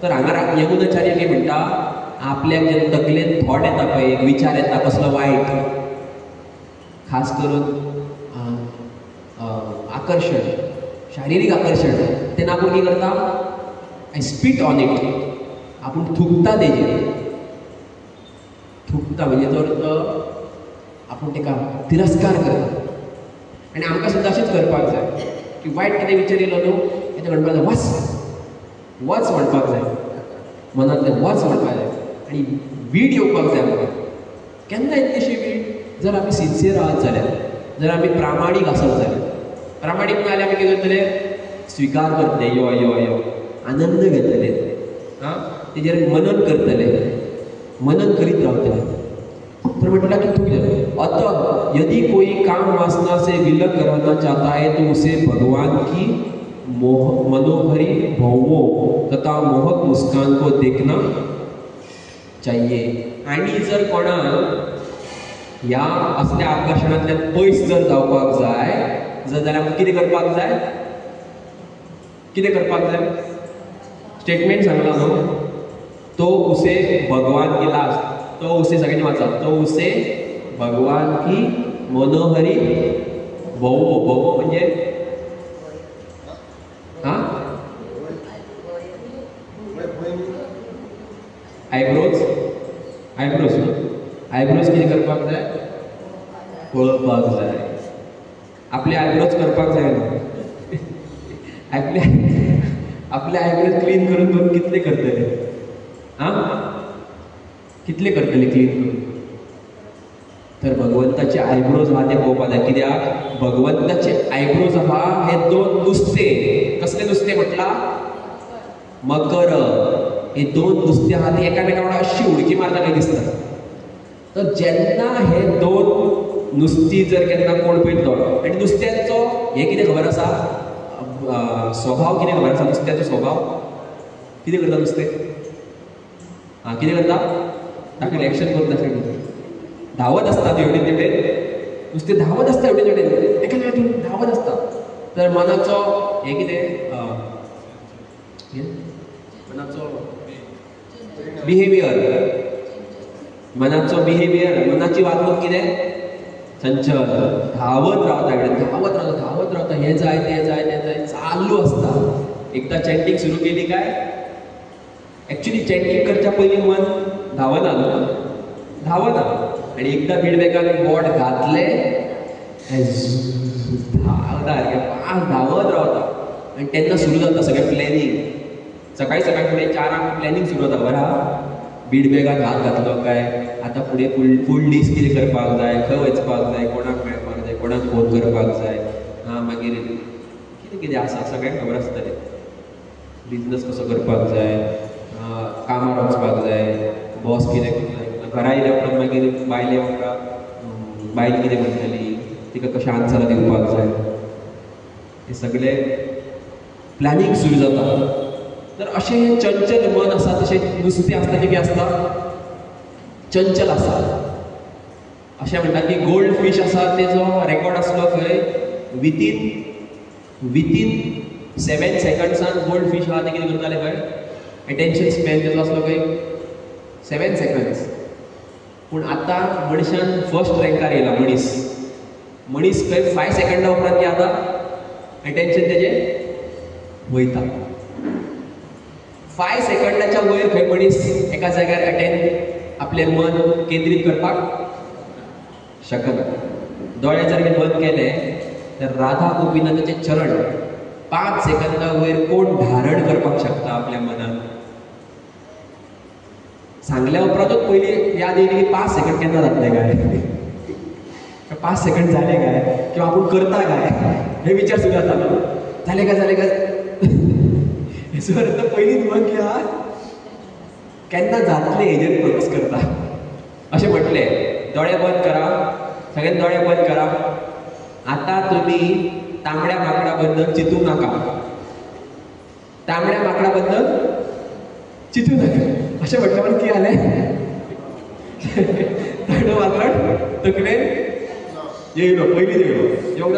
तर हांगा यमुनाचार्य कितें म्हणटा, आपल्याक जेन्ना तकलेन थॉट येता पळय, एक विचार येता कसलो वायट, खास करून आकर्षण, शारिरीक आकर्षण, तेन्ना आपूण कितें करता? I spit on it. आपूण थुकता तेजेर. थुकता म्हणजे तो आपूण ताका तिरस्कार करता. आनी आमकां सुद्दां अशेंच करपाक जाय की वायट कितें विचार येयलो न्हू, तेका म्हणपाक जाय वच म्हणपाक जाय, मनांतल्यान वच म्हणपाक जाय, आनी वीट येवपाक जाय आमकां. केन्ना येतली वीट? जर आमी सिन्सियर आहात जाल्यार, जर आमी प्रामाणीक आसत जाल्यार. प्रामाणीक ना जाल्यार आमी कितें करतले? स्विकार करतले, यो यो यो, आनंद घेतले, तेजेर मनन करतले, मनन करीत रावतले. तर म्हटलं कि तू अतः यदि कोई काम वासना से विलग करना चाहता है तो उसे भगवान की मनोहरी भावों तथा मोहक मुस्कान को देखना चाहिए. आणि जर कोणाक ह्या असल्या आकर्षणांतल्यान पयस जर जावपाक जाय जाल्यार कितें करपाक जाय? कितें करपाक जाय? स्टेटमेंट सांगला न्हू, तो उसे भगवान की लास्ट, तो उसे सगळ्यांनी वाचा, तो उसे भगवान की मनोहरी भोवो. भोवो म्हणजे आयब्रोज. आयब्रोज कितें करपाक जाय? पळोवपाक जाय. आपले आयब्रोज करपाक जाय न्हू. आपले आयब्रोज क्लीन करून करून कितले करतले? कितले करतले क्लीन करून? तर भगवंताचे आयब्रोज आहा ते पळोवपाक जाय. कित्याक भगवंताचे आयब्रोज आहा हे दोन नुस्ते. कसले नुस्ते म्हटला? मकर. हे दोन नुस्ते आहा ते एकामेका वांगडा अशी उडकी मारता काय दिसता. तर जेन्ना हे दोन नुस्ती जर केन्ना कोण पळयतलो, आनी नुस्त्यांचो हे कितें खबर आसा? स्वभाव कितें खबर आसा? नुस्त्याचो स्वभाव कितें करता नुस्तें? कितें करता? ताका रिएक्शन करून दाखयता. धांवत आसता हेवटेन तेवटेन, नुस्तें धांवत आसता हेवटेन तेवटेन, एका हेवटेन धांवत आसता. तर मनाचो हे कितें? मनाचो बिहेवियर, मनाची वागणूक कितें? चंचल. धांवत रावता हेवटेन, धांवत रावता. हें जाय तें जाय चालू आसता. एकदा चॅन्टिंग सुरू केली काय ॲक्च्युली चॅन्टिंग करच्या पयलीं मन धांवना न्हू धांवना आनी एकदा बिडबॅगान बोट घातले धांवता सारकें फास्ट धांवत रावता आनी तेन्ना सुरू जाता सगळें प्लॅनिंग सकाळी सकाळी फुडें 4 प्लॅनिंग सुरू जाता बरं आहा बिडबॅगान हात घातलो काय आतां फुडें फूल दीस कितें करपाक जाय खंय वचपाक जाय कोणाक मेळपाक जाय कोणाक फोन करपाक जाय मागीर कितें कितें आसा सगळ्यांक खबर आसतलें बिजनस कसो करपाक जाय कामार वचपाक जाय बॉस कितें करता घरा येयल्या उपरांत मागीर बायले म्हाका बायल कितें म्हणटली तिका कशें आन्सर दिवपाक जाय हें सगळें प्लॅनिंग सुरू जाता तर अशें चंचल मन आसा तशें नुस्तें आसता तें कितें आसता चंचल आसा अशें म्हणटात की गोल्ड फीश आसा तेजो रेकॉर्ड आसलो खंय विथीन 7 सेकंड्सान गोल्ड फीश आहा ते कितें करताले खंय एटेन्शन स्पॅन तेजो आसलो खंय 7 सेकंड्स पूण आतां मनशान फर्स्ट रँकार येयला मनीस खंय 5 सेकंडा उपरांत कितें जाता एटेन्शन तेजें वयता 5 सेकंडाच्या वयर खंय मनीस एका जाग्यार आपलें मन केंद्रीत करपाक शकना दोळे जर बंद केले तर राधा गोपीनाथाचे चरण 5 सेकंदा वयर कोण धारण करपाक शकता आपल्या मनान सांगल्या उपरांतूच पयलीं याद येयली की 5 सेकंड केन्ना जातले काय 5 सेकंड जाले काय किंवा आपूण करता काय हे विचार सुरू जाता जाले काय हेचो अर्थ पयलींच मन किया केन्ना जातले हेजेर फोकस करता अशें म्हटलें दोळे बंद करा सगळ्यांनी दोळे बंद करा आतां तुमी तांबड्या माकडा बद्दल चिंतूंक नाका तांबड्या माकडा बद्दल चिंतूं नाका अशें म्हटलें पण कितें जालें तांबडो माकड तकलेन येयलो पयलींच येयलो येवंक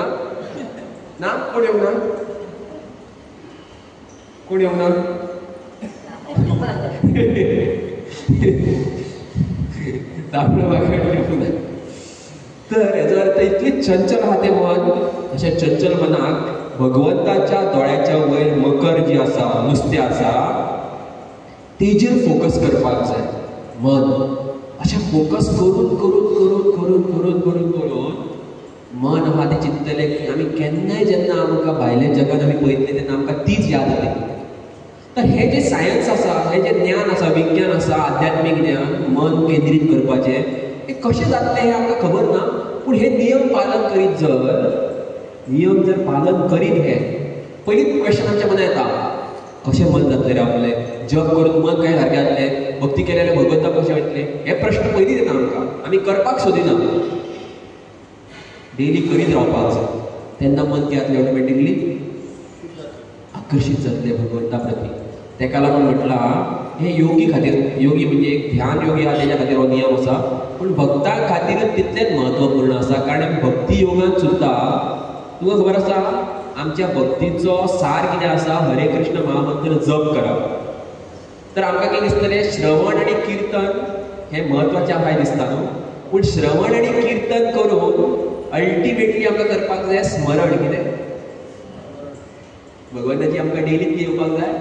ना कोण येवंक ना कोण येवंक ना तांबडो माकड येवंक ना तर हेजो अर्थ इतली चंचल आहा तें मन अशें चंचल मनाक भगवंताच्या दोळ्याच्या वयर मकर जी आसा नुस्तें आसा तेजेर फोकस करपाक जाय मन अशें फोकस करून करून करून करून करून करून करून मन आहा तें चिंतलें की आमी केन्नाय जेन्ना आमकां भायल्या जगान आमी पळयतले तेन्ना आमकां तीच याद जातली तर हे जे सायन्स आसा हे जे ज्ञान आसा विज्ञान आसा आध्यात्मीक ज्ञान मन केंद्रीत करपाचें हे कशें जातलें हें आमकां खबर ना पूण हे नियम पालन करीत जर पालन करीत हे पयलींच क्वेश्चन आमच्या मनांत येता कशें मन जातलें रे आपलें जप करून मन काय सारकें जातलें भक्ती केले जाल्यार भगवंताक कशें वयतलें हे प्रश्न पयलींच येता आमकां आमी करपाक सोदिना डेली करीत रावपाक जाय तेन्ना मन कितें जातलें ऑटोमॅटिकली आकर्शीत जातलें भगवंता प्रती तेका लागून म्हटलां हे योगी खातीर योगी म्हणजे एक ध्यान योगी आहा तेच्या खातीर हो नियम आसा पूण भक्तां खातीरच तितलेंच म्हत्वपूर्ण आसा कारण भक्ती योगान सुद्दां तुका खबर आसा आमच्या भक्तीचो सार कितें आसा हरे कृष्ण महामंत्र जप करप तर आमकां कितें दिसतलें श्रवण आनी कीर्तन हें म्हत्वाचें आहा दिसता न्हू पूण श्रवण आनी कीर्तन करून अल्टिमेटली आमकां करपाक जाय स्मरण कितें भगवंताची आमकां डेलीच येवपाक जाय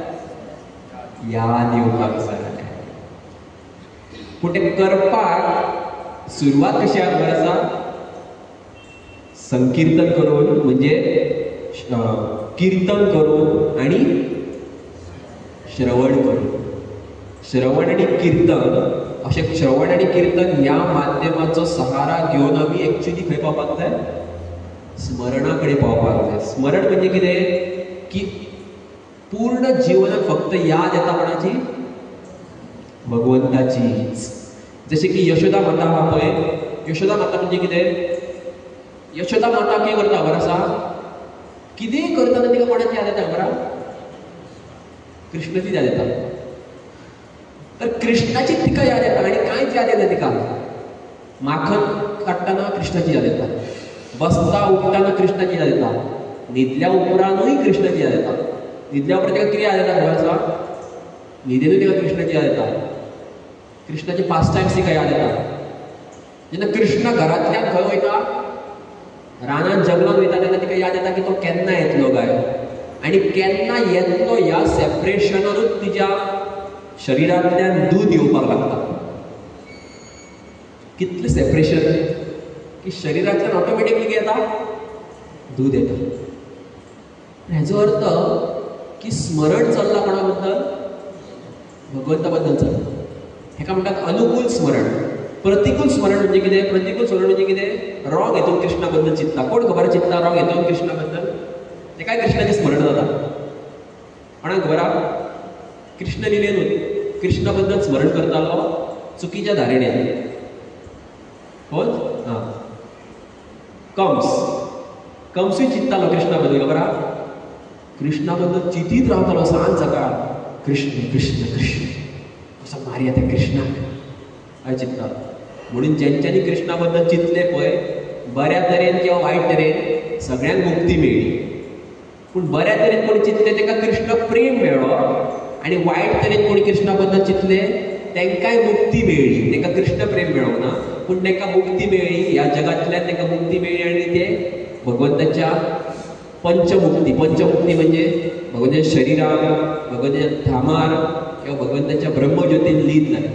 याद येवपाक जाय पूण तें करपाक सुरवात कशी आहा खबर आसा संकीर्तन करून म्हणजे कीर्तन करून आणि श्रवण करून श्रवण आणि कीर्तन अशें श्रवण आणि कीर्तन ह्या माध्यमाचो सहारा घेवन आमी एक्च्युली खंय पावपाक जाय स्मरणा कडेन पावपाक जाय स्मरण म्हणजे कितें की पूर्ण जीवनात फक्त याद येता कोणाची भगवंताचीच जशें की यशोदा माता आहा पळय यशोदा माता म्हणजे कितें यशोदा माता कितें करता खबर आसा कितेंय करतना तिका कोणाची याद येता खबर आहा कृष्णाची याद येता तर कृष्णाची तिका याद येता आनी कांयच याद येना तिका माखन काडटना कृष्णाची याद येता बसता उठताना कृष्णाची याद येता न्हिदल्या उपरांतूय कृष्णाची याद येता न्हिदल्या उपरांत तिका कितें याद येता खबर आसा न्हिदेनूय तिका कृष्णाची याद येता कृष्णाचे पास्ट टायम्स तिका याद येता जेन्ना कृष्ण घरांतल्यान खंय वयता रानांत जंगलांत वयता तेन्ना तिका याद येता की तो केन्ना येतलो काय आणि केन्ना येतलो ह्या सेपरेशनानूच तिच्या शरिरांतल्यान दूध येवपाक लागता. कितले सेपरेशन की शरिरांतल्यान ऑटोमॅटिकली येता दूध येता. हेजो अर्थ की स्मरण चल्ला कोणा बद्दल? भगवंता बद्दल चल्ला. हेका म्हणटात अनुकूल स्मरण. प्रतिकूल स्मरण म्हणजे कितें? प्रतिकूल स्मरण म्हणजे कितें? रॉंग हेतून कृष्णा बद्दल चिंतता. कोण खबर चिंतता रॉंग हेतून कृष्णा बद्दल? तेकाय कृष्णाचें स्मरण जाता. कोणाक खबर आहा? कृष्ण लिलेनूच कृष्णा बद्दल स्मरण करतालो चुकीच्या धारणेन. कोण? हां, कंसूय चिंततालो कृष्णा बद्दल. खबर आहा? कृष्णा बद्दल चिंतीत रावतालो सांज सकाळ. कृष्ण कृष्ण कृष्ण असो मारया त्या कृष्णाक अशें चिंततालो. म्हणून जेंच्यांनी कृष्णा बद्दल चिंतले पळय, बऱ्या तरेन किंवा वायट तरेन सगळ्यांक मुक्ती मेळ्ळी. पूण बऱ्या तरेन कोणी चिंतले ताका कृष्ण प्रेम मेळ्ळो, आनी वायट तरेन कोणी कृष्णा बद्दल चिंतले तांकांय मुक्ती मेळ्ळी. तांकां कृष्ण प्रेम मेळोंक ना, पूण तांकां मुक्ती मेळ्ळी. ह्या जगांतल्यान तांकां मुक्ती मेळ्ळी आनी ते भगवंताच्या पंचमुक्ती म्हणजे भगवंताच्या शरिराक, भगवंताच्या धामार किंवा भगवंताच्या ब्रह्मज्योतीन लीन जाले.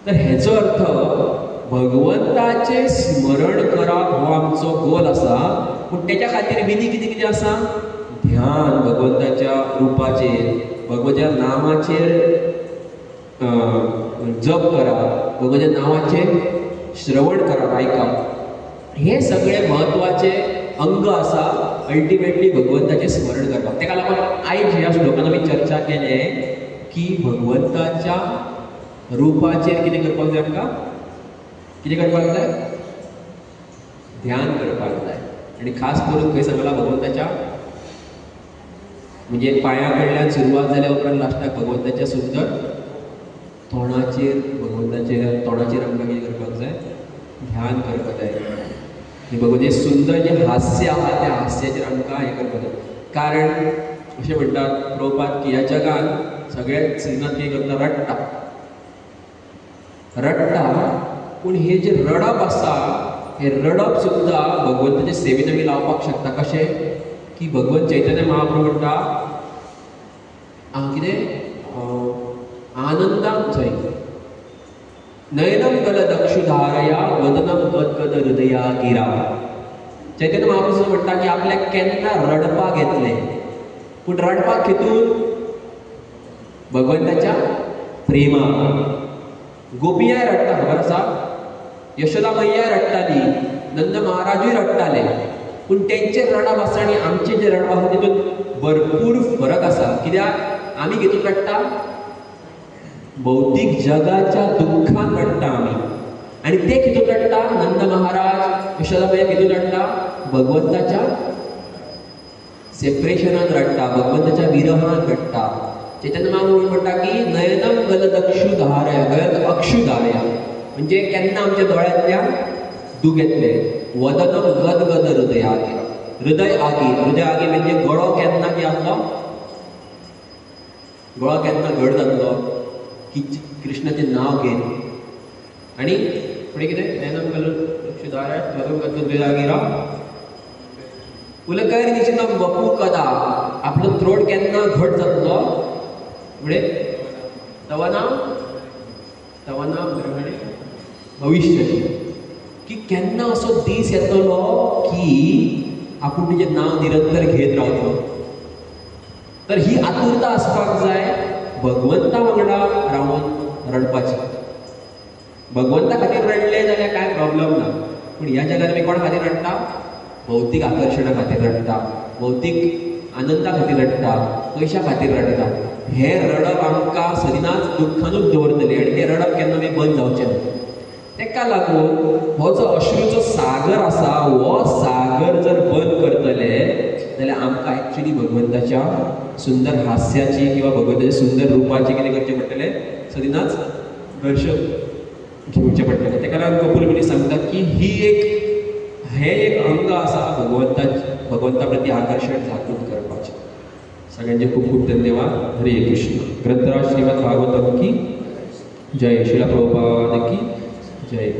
तर हेचो अर्थ भगवंताचें स्मरण करप हो आमचो गोल आसा. पूण तेच्या खातीर विधी कितें कितें आसा? ध्यान भगवंताच्या रुपाचेर, भगवंताच्या नामाचेर जप करप, भगवंताच्या नावाचेर श्रवण करप, आयकप. हे सगळे म्हत्वाचे अंग आसा अल्टिमेटली भगवंताचें स्मरण करपाक. तेका लागून आयज ह्या श्लोकान आमी चर्चा केले की भगवंताच्या रुपाचेर कितें करपाक जाय? आमकां कितें करपाक जाय? ध्यान करपाक जाय. आनी खास करून खंय सांगलां? भगवंताच्या म्हणजे पांया कडल्यान सुरवात जाल्या उपरांत लास्टाक भगवंताच्या सुंदर तोंडाचेर, भगवंताच्या तोंडाचेर आमकां कितें करपाक जाय? ध्यान करपाक जाय. भगवंताचें सुंदर जें हास्य आहा त्या हास्याचेर आमकां हें करपाक जाय. कारण अशें म्हणटात प्रभुपाद की ह्या जगान सगळ्यात श्रीनाथ कितें करता? रडटा. पूण हे जे रडप आसा हे रडप सुद्दां भगवंताचे सेवेन आमी लावपाक शकता. कशें की भगवंत चैतन्य महाप्रभू म्हणटा आनंदां नयनम गलदक्षुधारया वदनम गदगद हृदया गिरा. चैतन्य महाप्रभू म्हणटा की आपल्याक केन्ना रडपाक येतले, पूण रडपाक हितून भगवंताच्या प्रेमान. गोपियाय रडटा, खबर आसा? यशोदा मैयाय रडटाली, नंद महाराजूय रडटाले. पूण तेंचे रडप आसा आनी आमचे जे रडप आसा तितून भरपूर फरक आसा. कित्याक आमी कितून रडटा? भौतीक जगाच्या दुख्खान रडटा आमी. आनी ते कितून रडटा? नंद महाराज, यशोदा मैया कितून रडटा? भगवंताच्या सेपरेशनान रडटा, भगवंताच्या विरहान रडटा. चैतन्य महाप्रभू म्हणटा की नयनम गलदक्षुधारया, गलद अक्षुधारया म्हणजे केन्ना आमच्या दोळ्यांतल्यान दूख येतले. वदनम गदगद हृदया गिरा, हृदय आगी म्हणजे गळो केन्ना की आसलो? गळो केन्ना घट जातलो की कृष्णाचें नांव घेन. आनी फुडें कितें? नयनम गलदक्षुधारया वदनम गदगद हृदया गिरा पुलकैर निशितम वपू कदा. आपलो थ्रोट केन्ना घट जातलो? फुडें तवना ब्रह्मणे भविष्य. की केन्ना असो दीस येतलो की आपूण तुजें नांव निरंतर घेत रावतलो. तर ही आतुरता आसपाक जाय भगवंता वांगडा रावन रडपाची. भगवंता खातीर रडले जाल्यार कांय प्रॉब्लेम ना. पूण ह्या जगात आमी कोणा खातीर रडटा? भौतीक आकर्शणा खातीर रडटा, भौतीक आनंदा खातीर रडटा, पयशा खातीर रडटा. हे रडप आमकां सदिनाच दुख्खानूच दवरतले आनी ते रडप केन्ना आमी बंद जावचें ना. तेका लागून हो जो अश्रूचो सागर आसा हो सागर जर बंद करतले जाल्यार आमकां एक्चुली भगवंताच्या सुंदर हास्याची किंवा भगवंताच्या सुंदर रुपाची कितें करचें पडटलें? सदिनाच दर्शन घेवचें पडटलें. तेका लागून कपूर मुनी सांगतात की हे एक अंग आसा भगवंता प्रती आकर्शण जागृत करपाचें. सगळ्यांचे खूब खूब धन्यवाद. हरे कृष्ण. ग्रंथराज श्रीमद भागवतम की जय. श्रील प्रभुपाद की जय.